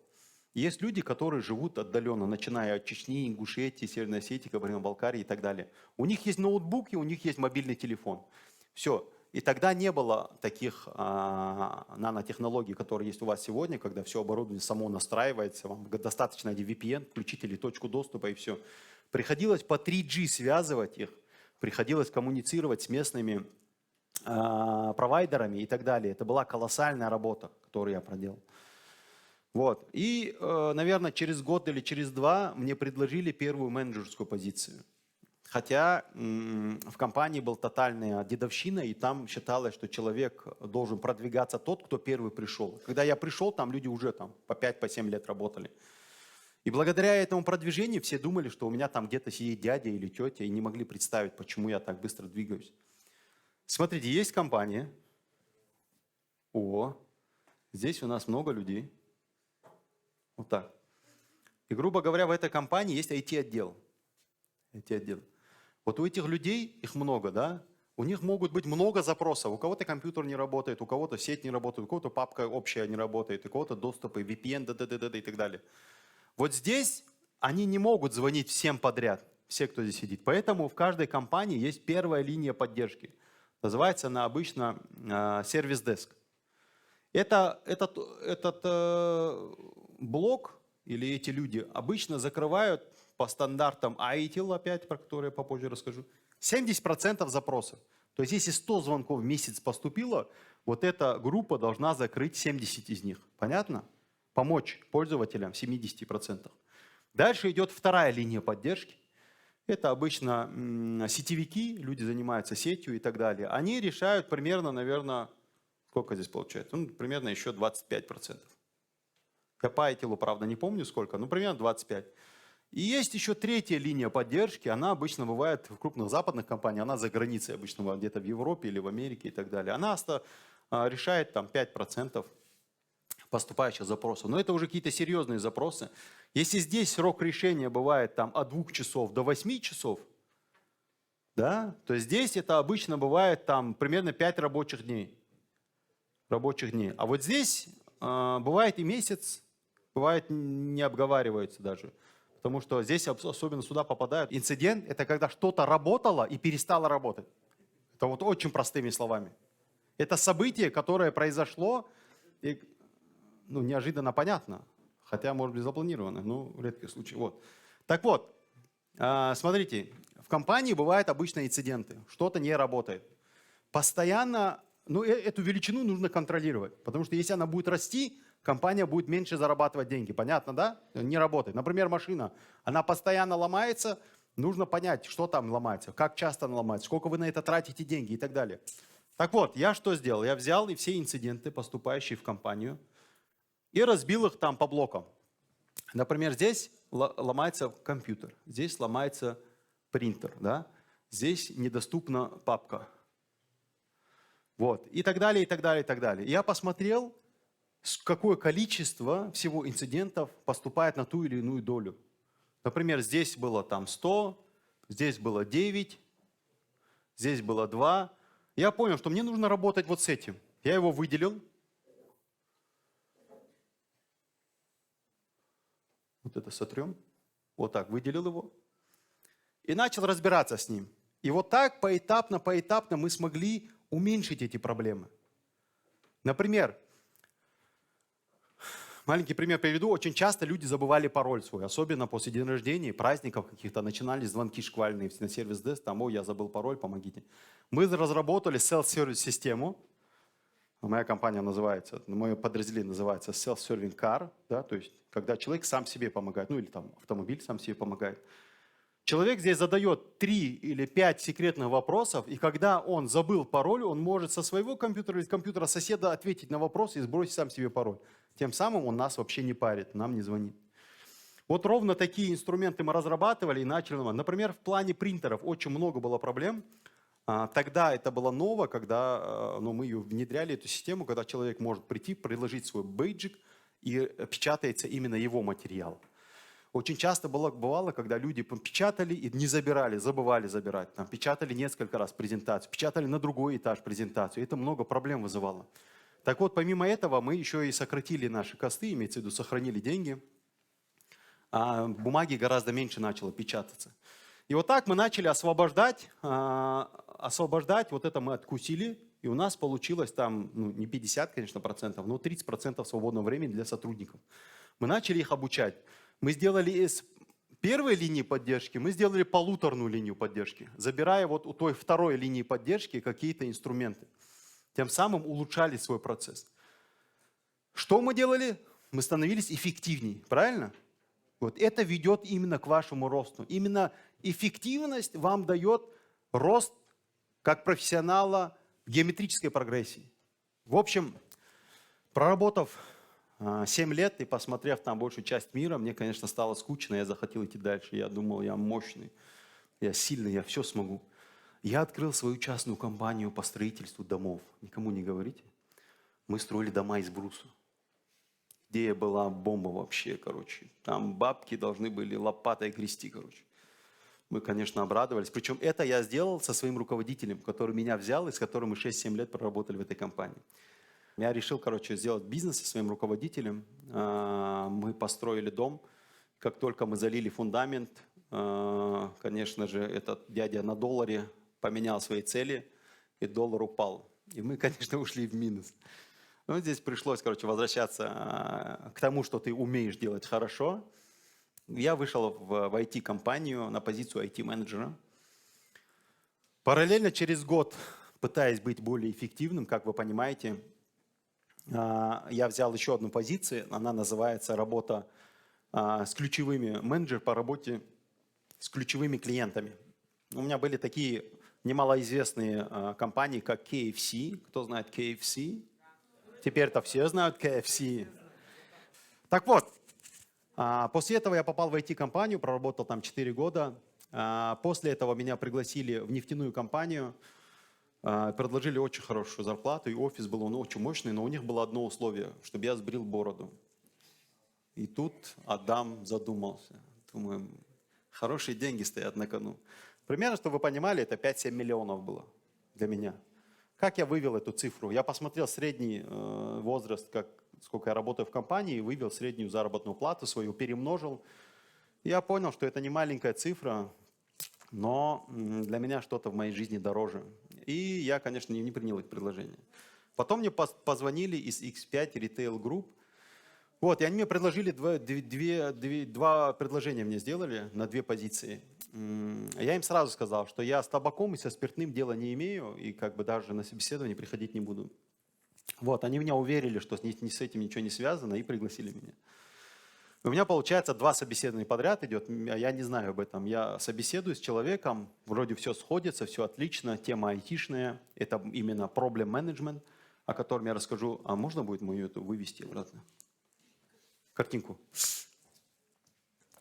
Есть люди, которые живут отдаленно, начиная от Чечни, Ингушетии, Северной Осетии, Кабардино-Балкарии и так далее. У них есть ноутбуки, у них есть мобильный телефон. Все. И тогда не было таких нанотехнологий, которые есть у вас сегодня, когда все оборудование само настраивается, вам достаточно один VPN, включить или точку доступа и все. Приходилось по 3G связывать их, приходилось коммуницировать с местными провайдерами и так далее. Это была колоссальная работа, которую я проделал. Вот. И, наверное, через год или через 2 мне предложили первую менеджерскую позицию. Хотя в компании была тотальная дедовщина, и там считалось, что человек должен продвигаться тот, кто первый пришел. Когда я пришел, там люди уже там, по 5-7 лет работали. И благодаря этому продвижению все думали, что у меня там где-то сидит дядя или тетя, и не могли представить, почему я так быстро двигаюсь. Смотрите, есть компания. Здесь у нас много людей. Вот так. И, грубо говоря, в этой компании есть IT-отдел. IT-отдел. Вот у этих людей, их много, да? У них могут быть много запросов. У кого-то компьютер не работает, у кого-то сеть не работает, у кого-то папка общая не работает, у кого-то доступы, VPN, и так далее. Вот здесь они не могут звонить всем подряд, все, кто здесь сидит. Поэтому в каждой компании есть первая линия поддержки. Называется она обычно сервис-деск. Этот блок или эти люди обычно закрывают по стандартам ITIL, опять, про которые я попозже расскажу, 70% запросов. То есть если 100 звонков в месяц поступило, вот эта группа должна закрыть 70 из них. Понятно? Помочь пользователям в 70%. Дальше идет вторая линия поддержки. Это обычно сетевики, люди занимаются сетью и так далее. Они решают примерно, наверное, сколько здесь получается? Ну, примерно еще 25%. Я по ITIL, правда, не помню сколько, но примерно 25%. И есть еще третья линия поддержки. Она обычно бывает в крупных западных компаниях, она за границей обычно где-то в Европе или в Америке и так далее. Она решает там 5% поступающих запросов. Но это уже какие-то серьезные запросы. Если здесь срок решения бывает там, от 2 часов до 8 часов, да, то здесь это обычно бывает там, примерно 5 рабочих дней. А вот здесь бывает и месяц, бывает не обговаривается даже. Потому что здесь особенно сюда попадают. Инцидент – это когда что-то работало и перестало работать. Это вот очень простыми словами. Это событие, которое произошло, и, неожиданно понятно, хотя, может быть, запланировано, но в редких случаях. Вот. Так вот, смотрите, в компании бывают обычно инциденты, что-то не работает. Постоянно, эту величину нужно контролировать, потому что если она будет расти, компания будет меньше зарабатывать деньги. Понятно, да? Не работает. Например, машина, она постоянно ломается, нужно понять, что там ломается, как часто она ломается, сколько вы на это тратите деньги и так далее. Так вот, я что сделал? Я взял и все инциденты, поступающие в компанию, и разбил их там по блокам. Например, здесь ломается компьютер, здесь ломается принтер, да? Здесь недоступна папка. Вот, и так далее, и так далее, и так далее. Я посмотрел, какое количество всего инцидентов поступает на ту или иную долю. Например, здесь было там 100, здесь было 9, здесь было 2. Я понял, что мне нужно работать вот с этим. Я его выделил. Вот это сотрем. Вот так выделил его. И начал разбираться с ним. И вот так поэтапно мы смогли уменьшить эти проблемы. Например, маленький пример приведу. Очень часто люди забывали пароль свой, особенно после дня рождения, праздников каких-то. Начинались звонки шквальные на сервис-деск, там, я забыл пароль, помогите. Мы разработали self-service-систему. Моя компания называется, мое подразделение называется Self-Serving Car, да, то есть когда человек сам себе помогает, или там автомобиль сам себе помогает. Человек здесь задает 3 или 5 секретных вопросов, и когда он забыл пароль, он может со своего компьютера или с компьютера соседа ответить на вопрос и сбросить сам себе пароль. Тем самым он нас вообще не парит, нам не звонит. Вот ровно такие инструменты мы разрабатывали и начали. Например, в плане принтеров очень много было проблем. Тогда это было ново, когда мы ее внедряли, эту систему, когда человек может прийти, приложить свой бейджик, и печатается именно его материал. Очень часто бывало, когда люди печатали и не забирали, забывали забирать. Там, печатали несколько раз презентацию, печатали на другой этаж презентацию. Это много проблем вызывало. Так вот, помимо этого, мы еще и сократили наши косты, имеется в виду, сохранили деньги. А бумаги гораздо меньше начало печататься. И вот так мы начали освобождать, вот это мы откусили, и у нас получилось там, не 50, конечно, процентов, но 30% свободного времени для сотрудников. Мы начали их обучать. Мы сделали из первой линии поддержки, мы сделали полуторную линию поддержки, забирая вот у той второй линии поддержки какие-то инструменты. Тем самым улучшали свой процесс. Что мы делали? Мы становились эффективнее, правильно? Вот это ведет именно к вашему росту. Именно эффективность вам дает рост как профессионала в геометрической прогрессии. В общем, проработав 7 лет и посмотрев там большую часть мира, мне, конечно, стало скучно, я захотел идти дальше. Я думал, я мощный, я сильный, я все смогу. Я открыл свою частную компанию по строительству домов. Никому не говорите. Мы строили дома из бруса. Идея была бомба вообще, короче. Там бабки должны были лопатой грести, короче. Мы, конечно, обрадовались. Причем это я сделал со своим руководителем, который меня взял и с которым мы 6-7 лет проработали в этой компании. Я решил, короче, сделать бизнес со своим руководителем. Мы построили дом. Как только мы залили фундамент, конечно же, этот дядя на долларе поменял свои цели, и доллар упал. И мы, конечно, ушли в минус. Но здесь пришлось, короче, возвращаться к тому, что ты умеешь делать хорошо. Я вышел в IT-компанию на позицию IT-менеджера. Параллельно через год, пытаясь быть более эффективным, как вы понимаете, я взял еще одну позицию, она называется «Работа с ключевыми менеджерами по работе с ключевыми клиентами». У меня были такие немалоизвестные компании, как KFC. Кто знает KFC? Теперь-то все знают KFC. Так вот, после этого я попал в IT-компанию, проработал там 4 года. После этого меня пригласили в нефтяную компанию. Предложили очень хорошую зарплату, и офис был очень мощный, но у них было одно условие, чтобы я сбрил бороду. И тут Адам задумался. Думаю, хорошие деньги стоят на кону. Примерно, чтобы вы понимали, это 5-7 миллионов было для меня. Как я вывел эту цифру? Я посмотрел средний возраст, сколько я работаю в компании, вывел среднюю заработную плату свою, перемножил. Я понял, что это не маленькая цифра, но для меня что-то в моей жизни дороже. И я, конечно, не принял их предложение. Потом мне позвонили из X5 Retail Group. Вот, и они мне предложили два предложения мне сделали на 2 позиции. Я им сразу сказал, что я с табаком и со спиртным дела не имею, и как бы даже на собеседование приходить не буду. Вот, они меня уверили, что с этим ничего не связано, и пригласили меня. У меня, получается, 2 собеседования подряд идет, я не знаю об этом. Я собеседую с человеком, вроде все сходится, все отлично, тема айтишная, это именно problem management, о котором я расскажу. А можно будет мою эту вывести обратно? Картинку.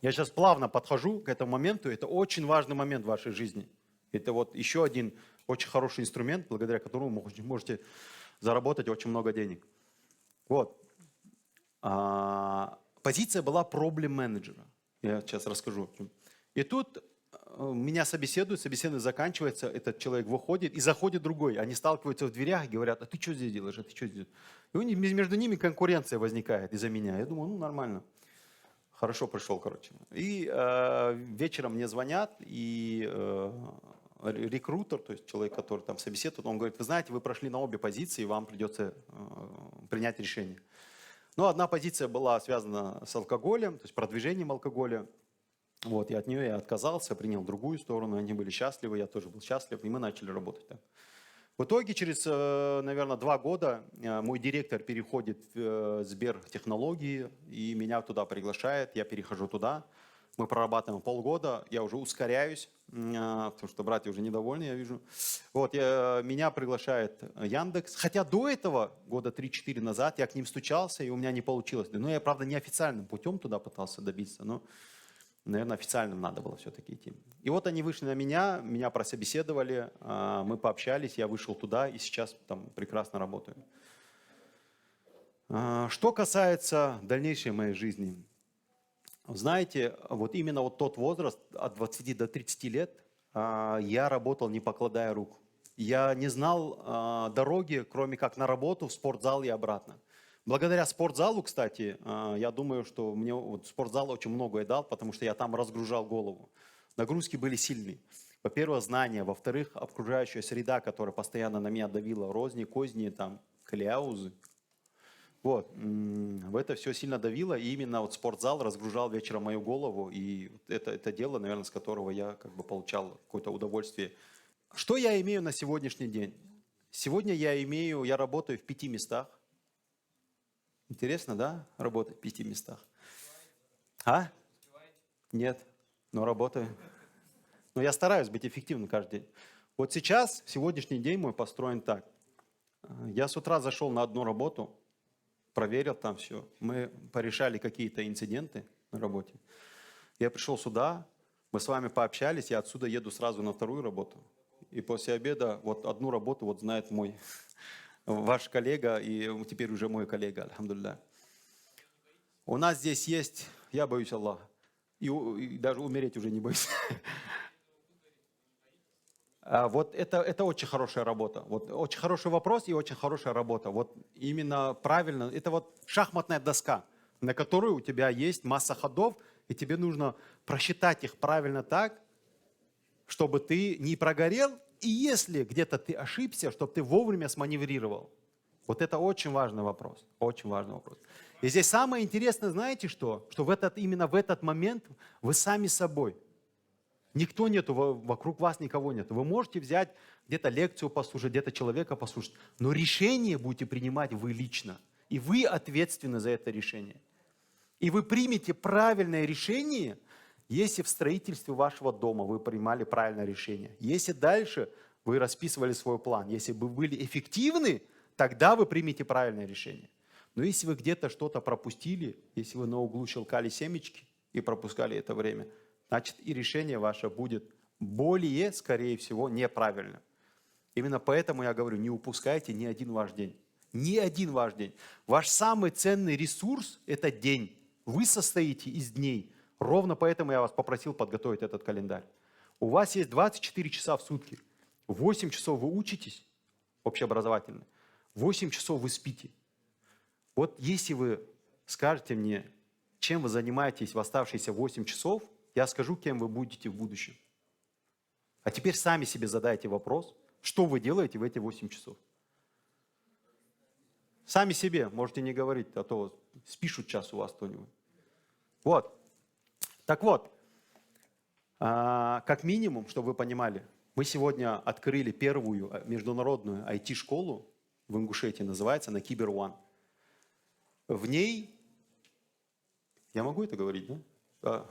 Я сейчас плавно подхожу к этому моменту, это очень важный момент в вашей жизни. Это вот еще один очень хороший инструмент, благодаря которому вы можете заработать очень много денег. Вот. Позиция была проблем-менеджера. Я сейчас расскажу. И тут меня собеседование заканчивается, этот человек выходит, и заходит другой. Они сталкиваются в дверях и говорят, а ты что здесь делаешь, а ты что здесь? И между ними конкуренция возникает из-за меня. Я думаю, нормально. Хорошо пришел, короче. И вечером мне звонят, и рекрутер, то есть человек, который там собеседует, он говорит, вы знаете, вы прошли на обе позиции, вам придется принять решение. Но одна позиция была связана с алкоголем, то есть продвижением алкоголя. Вот, и от нее я отказался, принял другую сторону, они были счастливы, я тоже был счастлив, и мы начали работать там. В итоге через, наверное, 2 года мой директор переходит в Сбертехнологии, и меня туда приглашает, я перехожу туда. Мы прорабатываем полгода, я уже ускоряюсь, потому что братья уже недовольны, я вижу. Вот, меня приглашает Яндекс. Хотя до этого, года 3-4 назад, я к ним стучался, и у меня не получилось. Но я, правда, неофициальным путем туда пытался добиться, но, наверное, официальным надо было все-таки идти. И вот они вышли на меня прособеседовали, мы пообщались, я вышел туда, и сейчас там прекрасно работаю. Что касается дальнейшей моей жизни, знаете, вот именно вот тот возраст, от 20 до 30 лет, я работал, не покладая рук. Я не знал дороги, кроме как на работу, в спортзал и обратно. Благодаря спортзалу, кстати, я думаю, что мне вот спортзал очень многое дал, потому что я там разгружал голову. Нагрузки были сильные. Во-первых, знания. Во-вторых, окружающая среда, которая постоянно на меня давила, розни, козни, там, кляузы. Вот, в это все сильно давило, и именно вот спортзал разгружал вечером мою голову, и это дело, наверное, с которого я как бы получал какое-то удовольствие. Что я имею на сегодняшний день? Сегодня я работаю в 5 местах. Интересно, да, работать в 5 местах? А? Нет, но работаю. Но я стараюсь быть эффективным каждый день. Вот сейчас, сегодняшний день мой построен так. Я с утра зашел на одну работу, проверил там все. Мы порешали какие-то инциденты на работе. Я пришел сюда, мы с вами пообщались, я отсюда еду сразу на вторую работу. И после обеда вот одну работу вот знает мой ваш коллега, и теперь уже мой коллега, альхамдулилля. У нас здесь есть, я боюсь Аллаха, и даже умереть уже не боюсь. Вот это очень хорошая работа. Вот очень хороший вопрос и очень хорошая работа. Вот именно правильно. Это вот шахматная доска, на которой у тебя есть масса ходов, и тебе нужно просчитать их правильно так, чтобы ты не прогорел, и если где-то ты ошибся, чтобы ты вовремя сманеврировал. Вот это очень важный вопрос. Очень важный вопрос. И здесь самое интересное, знаете что? Что именно в этот момент вы сами собой. Никто нету, вокруг вас никого нету. Вы можете взять где-то лекцию послушать, где-то человека послушать, но решение будете принимать вы лично. И вы ответственны за это решение. И вы примете правильное решение, если в строительстве вашего дома вы принимали правильное решение. Если дальше вы расписывали свой план, если бы вы были эффективны, тогда вы примете правильное решение. Но если вы где-то что-то пропустили, если вы на углу щелкали семечки и пропускали это время, значит и решение ваше будет более, скорее всего, неправильным. Именно поэтому я говорю, не упускайте ни один ваш день. Ни один ваш день. Ваш самый ценный ресурс – это день. Вы состоите из дней. Ровно поэтому я вас попросил подготовить этот календарь. У вас есть 24 часа в сутки. 8 часов вы учитесь, общеобразовательно. 8 часов вы спите. Вот если вы скажете мне, чем вы занимаетесь в оставшиеся 8 часов, я скажу, кем вы будете в будущем. А теперь сами себе задайте вопрос, что вы делаете в эти 8 часов. Сами себе можете не говорить, а то спишут час у вас кто-нибудь. Вот. Так вот, как минимум, чтобы вы понимали, мы сегодня открыли первую международную IT-школу в Ингушетии, называется на Кибер One. В ней, я могу это говорить, да?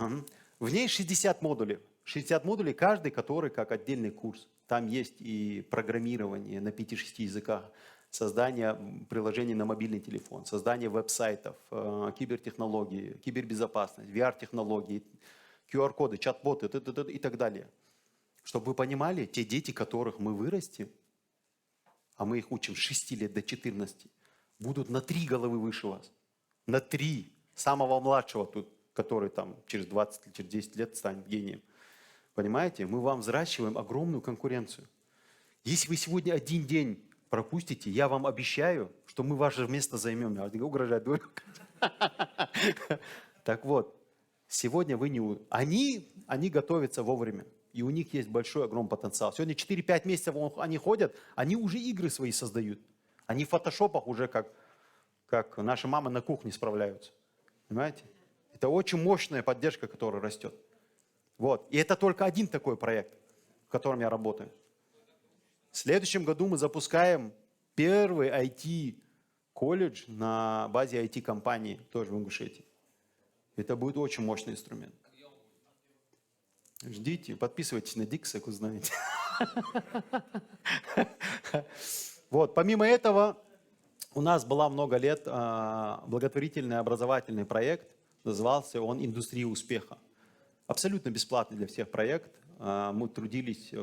В ней 60 модулей. 60 модулей, каждый, который как отдельный курс. Там есть и программирование на 5-6 языках, создание приложений на мобильный телефон, создание веб-сайтов, кибертехнологии, кибербезопасность, VR-технологии, QR-коды, чат-боты и так далее. Чтобы вы понимали, те дети, которых мы вырастим, а мы их учим с 6 лет до 14, будут на 3 головы выше вас. На 3. Самого младшего тут, который там через 20, через 10 лет станет гением. Понимаете? Мы вам взращиваем огромную конкуренцию. Если вы сегодня один день пропустите, я вам обещаю, что мы ваше место займем. Я угрожаю дурью. Так вот, сегодня вы не... Они готовятся вовремя. И у них есть большой, огромный потенциал. Сегодня 4-5 месяцев они ходят, они уже игры свои создают. Они в фотошопах уже как наши мамы на кухне справляются. Понимаете? Это очень мощная поддержка, которая растет. Вот. И это только один такой проект, в котором я работаю. В следующем году мы запускаем первый IT-колледж на базе IT-компании, тоже в Ингушетии. Это будет очень мощный инструмент. Ждите, подписывайтесь на Dixak, узнаете. Вот, помимо этого, у нас была много лет благотворительный образовательный проект, назывался он «Индустрия успеха». Абсолютно бесплатный для всех проект. Мы трудились,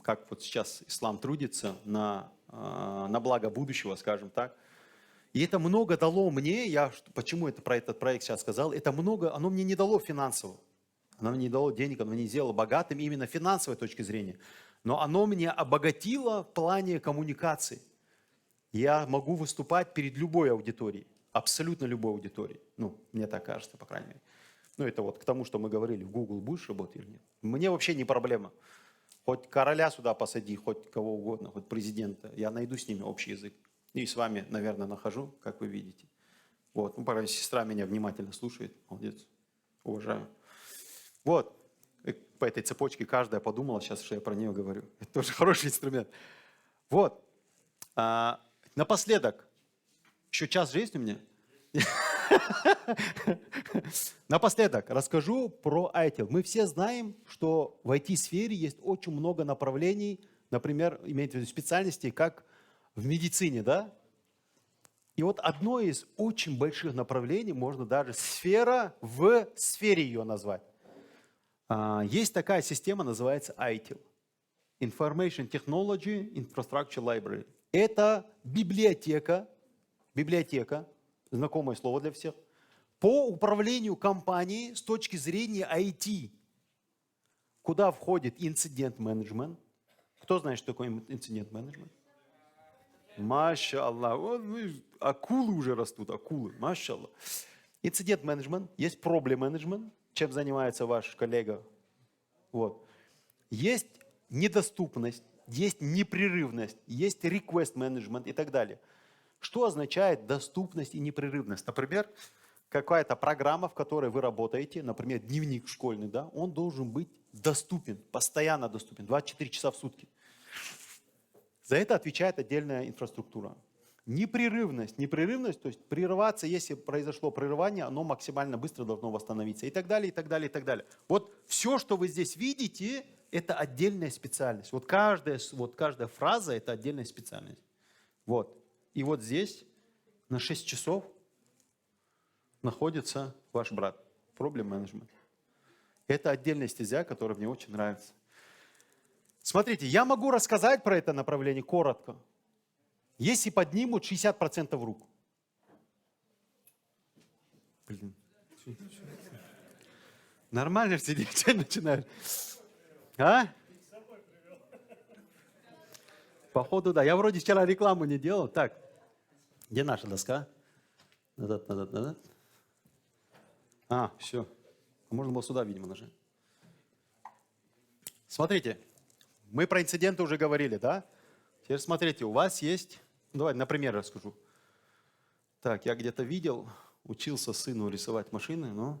как вот сейчас ислам трудится, на благо будущего, скажем так. И это много дало мне, почему это про этот проект сейчас сказал, это много, оно мне не дало финансово, оно мне не дало денег, оно меня не сделало богатым именно финансовой точки зрения, но оно меня обогатило в плане коммуникации. Я могу выступать перед любой аудиторией, абсолютно любой аудиторией, ну, мне так кажется, по крайней мере. Ну, это вот к тому, что мы говорили, в Google будешь работать или нет. Мне вообще не проблема. Хоть короля сюда посади, хоть кого угодно, хоть президента. Я найду с ними общий язык. И с вами, наверное, нахожу, как вы видите. Вот, ну, пока сестра меня внимательно слушает. Молодец, уважаю. Вот, и по этой цепочке каждая подумала сейчас, что я про нее говорю. Это тоже хороший инструмент. Вот, напоследок, еще час же есть у меня? Напоследок расскажу про ITIL. Мы все знаем, что в IT-сфере есть очень много направлений, например, имеется в виду специальностей, как в медицине, да? И вот одно из очень больших направлений, можно даже сфера в сфере ее назвать. Есть такая система, называется ITIL. Information Technology Infrastructure Library. Это библиотека, знакомое слово для всех, по управлению компанией с точки зрения IT, куда входит инцидент-менеджмент. Кто знает, что такое инцидент-менеджмент? Машаллах, акулы уже растут, акулы, машаллах. Инцидент-менеджмент, есть проблем-менеджмент, чем занимается ваш коллега. Вот. Есть недоступность, есть непрерывность, есть request-менеджмент и так далее. Что означает доступность и непрерывность? Например, какая-то программа, в которой вы работаете, например, дневник школьный, да, он должен быть доступен, постоянно доступен, 24 часа в сутки. За это отвечает отдельная инфраструктура. Непрерывность, то есть прерываться, если произошло прерывание, оно максимально быстро должно восстановиться и так далее, и так далее, и так далее. Вот все, что вы здесь видите, это отдельная специальность. Вот каждая фраза – это отдельная специальность. Вот. И вот здесь на 6 часов находится ваш брат. Проблем менеджмент. Это отдельная стезя, которая мне очень нравится. Смотрите, я могу рассказать про это направление коротко, если поднимут 60% рук. Блин. Нормально же сидеть, что начинаешь? А? Походу, да. Я вроде вчера рекламу не делал. Так, где наша доска? Назад. Все. Можно было сюда, видимо, нажать. Смотрите, мы про инциденты уже говорили, да? Теперь смотрите, у вас есть... Давай, например, расскажу. Так, я где-то видел, учился сыну рисовать машины, но...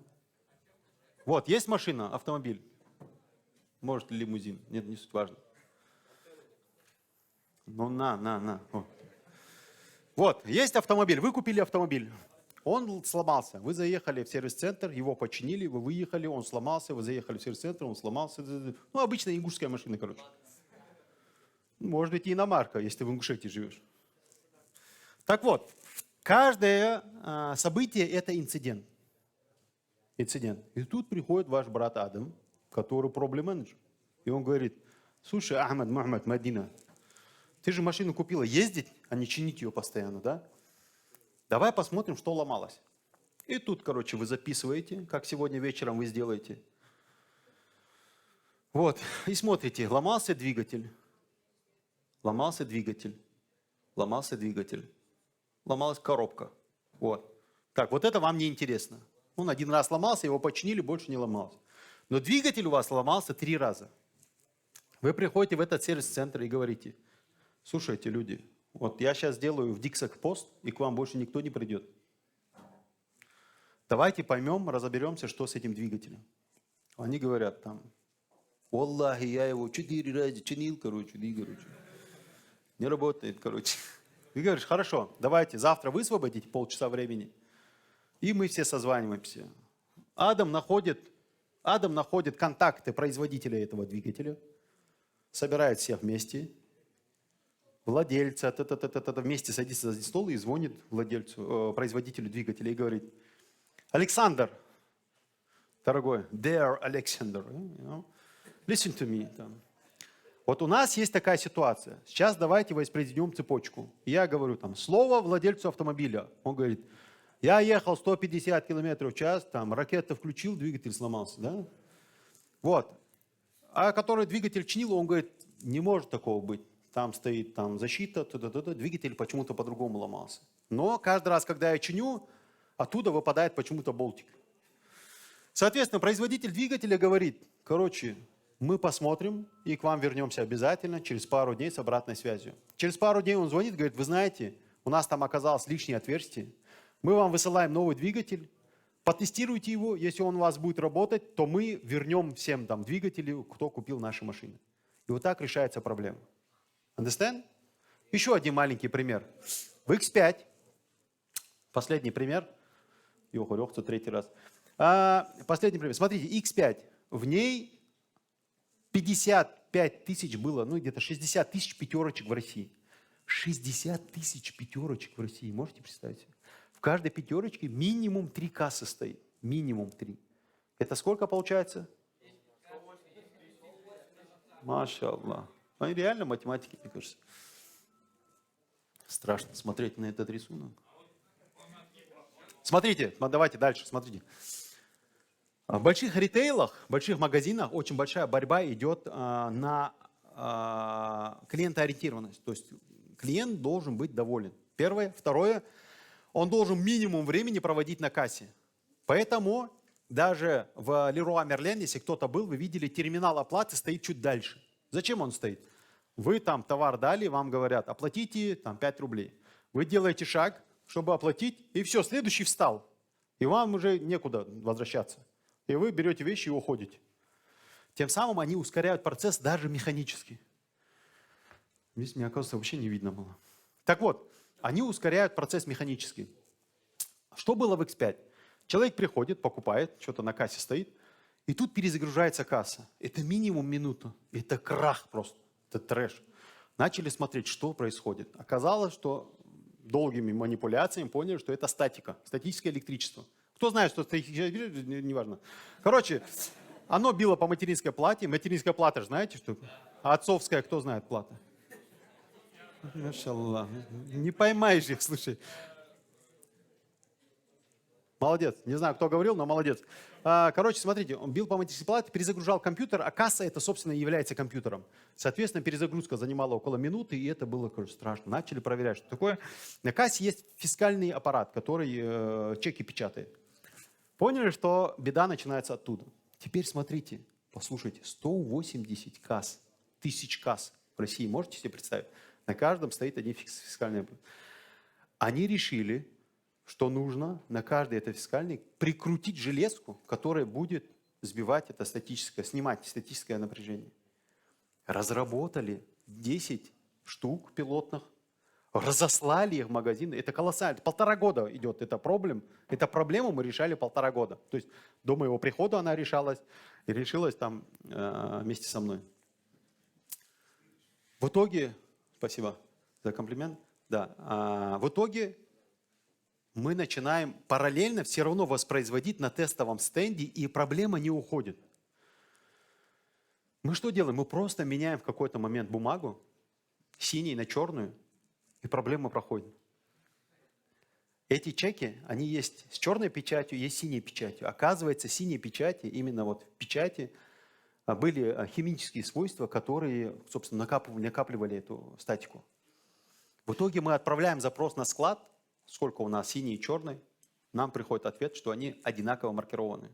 Вот, есть машина, автомобиль. Может, лимузин. Нет, не суть важно. Ну, на. Вот, есть автомобиль, вы купили автомобиль. Он сломался. Вы заехали в сервис-центр, его починили, вы выехали, он сломался, вы заехали в сервис-центр, он сломался. Ну, обычная ингушская машина, короче. Может быть, и иномарка, если в Ингушетии живешь. Так вот, каждое событие – это инцидент. И тут приходит ваш брат Адам, который проблем-менеджер. И он говорит: слушай, Ахмад, Мухаммад, Мадина, ты же машину купила ездить, а не чинить ее постоянно, да? Давай посмотрим, что ломалось. И тут, короче, вы записываете, как сегодня вечером вы сделаете. Вот, и смотрите, ломался двигатель, ломалась коробка. Вот. Так, вот это вам не интересно. Он один раз ломался, его починили, больше не ломался. Но двигатель у вас ломался 3 раза. Вы приходите в этот сервис-центр и говорите: слушайте, люди, вот я сейчас сделаю в Dixak пост, и к вам больше никто не придет. Давайте поймем, разберемся, что с этим двигателем. Они говорят там: Аллахи, я его 4 раза чинил, не работает, Ты говоришь: хорошо, давайте завтра высвободите полчаса времени, и мы все созваниваемся. Адам находит Адам находит контакты производителя этого двигателя, собирает всех вместе, владельца, вместе садится за стол и звонит владельцу, производителю двигателя и говорит: Александр, дорогой, dear Alexander, listen to me. Вот у нас есть такая ситуация. Сейчас давайте воспроизведем цепочку. Я говорю слово владельцу автомобиля. Он говорит: я ехал 150 километров в час, ракета включил, двигатель сломался. Да? Вот. А который двигатель чинил, он говорит: не может такого быть. Там стоит защита, двигатель почему-то по-другому ломался. Но каждый раз, когда я чиню, оттуда выпадает почему-то болтик. Соответственно, производитель двигателя говорит: короче, мы посмотрим и к вам вернемся обязательно через пару дней с обратной связью. Через пару дней он звонит, говорит: вы знаете, у нас там оказалось лишнее отверстие, мы вам высылаем новый двигатель, потестируйте его, если он у вас будет работать, то мы вернем всем двигатели, кто купил наши машины. И вот так решается проблема. Understand? Еще один маленький пример. В X5, последний пример, третий раз. Последний пример. Смотрите, X5, в ней 55 тысяч было, где-то 60 тысяч пятерочек в России. 60 тысяч пятерочек в России, можете представить себе? В каждой пятерочке минимум 3 кассы стоит. Минимум 3. Это сколько получается? Маша Аллах. Они реально математики, мне кажется. Страшно смотреть на этот рисунок. Смотрите, давайте дальше, смотрите. В больших ритейлах, больших магазинах очень большая борьба идет на клиентоориентированность. То есть клиент должен быть доволен. Первое. Второе. Он должен минимум времени проводить на кассе. Поэтому даже в Leroy Merlin, если кто-то был, вы видели, терминал оплаты стоит чуть дальше. Зачем он стоит? Вы товар дали, вам говорят: оплатите 5 рублей. Вы делаете шаг, чтобы оплатить, и все, следующий встал. И вам уже некуда возвращаться. И вы берете вещи и уходите. Тем самым они ускоряют процесс даже механически. Здесь, мне оказывается, вообще не видно было. Так вот, они ускоряют процесс механически. Что было в X5? Человек приходит, покупает, что-то на кассе стоит, и тут перезагружается касса. Это минимум минуту. Это крах просто. Это трэш. Начали смотреть, что происходит. Оказалось, что долгими манипуляциями поняли, что это статика, статическое электричество. Кто знает, что статическое электричество, неважно. Короче, оно било по материнской плате. Материнская плата, знаете, что? А отцовская, кто знает, плата? Машаллах. Не поймаешь их, слушай. Молодец. Не знаю, кто говорил, но молодец. Короче, смотрите, он бил по материнской плате, перезагружал компьютер, а касса это, собственно, является компьютером. Соответственно, перезагрузка занимала около минуты, и это было, короче, страшно. Начали проверять, что такое. На кассе есть фискальный аппарат, который чеки печатает. Поняли, что беда начинается оттуда. Теперь смотрите, послушайте, 180 касс, тысяч касс в России, можете себе представить? На каждом стоит один фискальный аппарат. Они решили, что нужно на каждый этот фискальный прикрутить железку, которая будет сбивать это статическое, снимать статическое напряжение. Разработали 10 штук пилотных, разослали их в магазины. Это колоссально. 1,5 года идет эта проблема. Эту проблему мы решали 1,5 года. То есть до моего прихода она решалась и решилась вместе со мной. В итоге, спасибо за комплимент, да, в итоге мы начинаем параллельно все равно воспроизводить на тестовом стенде, и проблема не уходит. Мы что делаем? Мы просто меняем в какой-то момент бумагу синей на черную, и проблема проходит. Эти чеки, они есть с черной печатью, есть с синей печатью. Оказывается, синей печати, именно в печати, были химические свойства, которые, собственно, накапливали эту статику. В итоге мы отправляем запрос на склад, сколько у нас синий и черный, нам приходит ответ, что они одинаково маркированы.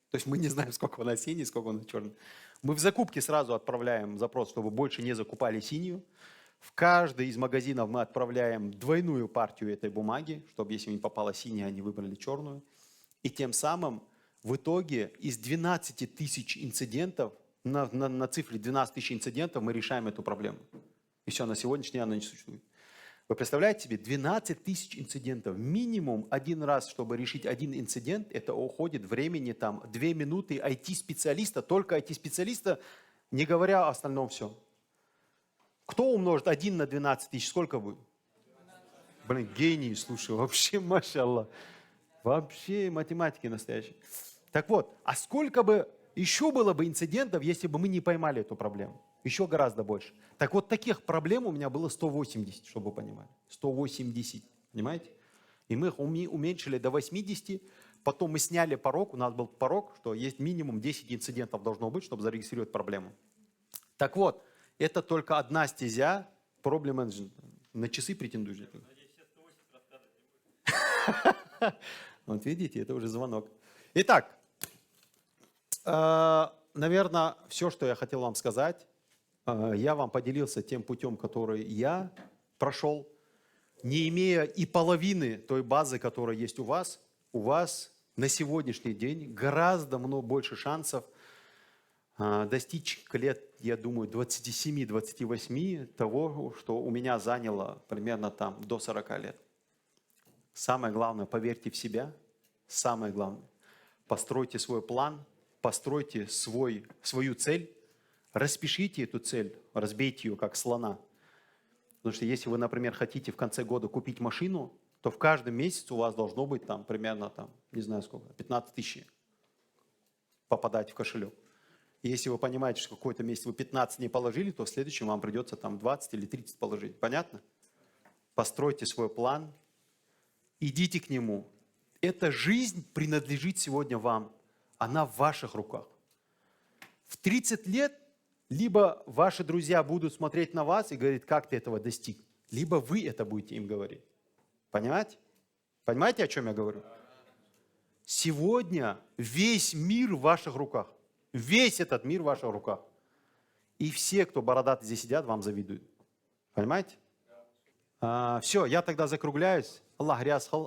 То есть мы не знаем, сколько у нас синий, сколько у нас черный. Мы в закупке сразу отправляем запрос, чтобы больше не закупали синюю. В каждый из магазинов мы отправляем двойную партию этой бумаги, чтобы если им попала синяя, они выбрали черную. И тем самым в итоге из 12 тысяч инцидентов, на цифре 12 тысяч инцидентов мы решаем эту проблему. И все, на сегодняшний день она не существует. Вы представляете себе, 12 тысяч инцидентов. Минимум один раз, чтобы решить один инцидент, это уходит времени там 2 минуты IT-специалиста, только IT-специалиста, не говоря о остальном все. Кто умножит 1 на 12 тысяч, сколько будет? Блин, гений, слушай, вообще, машаллах. Вообще математики настоящие. Так вот, а сколько бы еще было бы инцидентов, если бы мы не поймали эту проблему? Еще гораздо больше. Так вот, таких проблем у меня было 180, чтобы вы понимали. 180, понимаете? И мы их уменьшили до 80, потом мы сняли порог, у нас был порог, что есть минимум 10 инцидентов должно быть, чтобы зарегистрировать проблему. Так вот, это только одна стезя проблем-менеджмента. На часы претендуешь? Вот видите, это уже звонок. Итак, наверное, все, что я хотел вам сказать, я вам поделился тем путем, который я прошел, не имея и половины той базы, которая есть у вас на сегодняшний день гораздо больше шансов достичь к лет, я думаю, 27-28 того, что у меня заняло примерно там до 40 лет. Самое главное, поверьте в себя. Самое главное, постройте свой план, постройте свою цель, распишите эту цель, разбейте ее как слона. Потому что если вы, например, хотите в конце года купить машину, то в каждом месяце у вас должно быть там примерно, не знаю сколько, 15 тысяч попадать в кошелек. И если вы понимаете, что в какой-то месяц вы 15 не положили, то в следующем вам придется там 20 или 30 положить. Понятно? Постройте свой план, идите к нему. Эта жизнь принадлежит сегодня вам. Она в ваших руках. В 30 лет либо ваши друзья будут смотреть на вас и говорить, как ты этого достиг, либо вы это будете им говорить. Понимаете? Понимаете, о чем я говорю? Сегодня весь мир в ваших руках. Весь этот мир в ваших руках. И все, кто бородатые здесь сидят, вам завидуют. Понимаете? Все, я тогда закругляюсь. Аллах рясхал.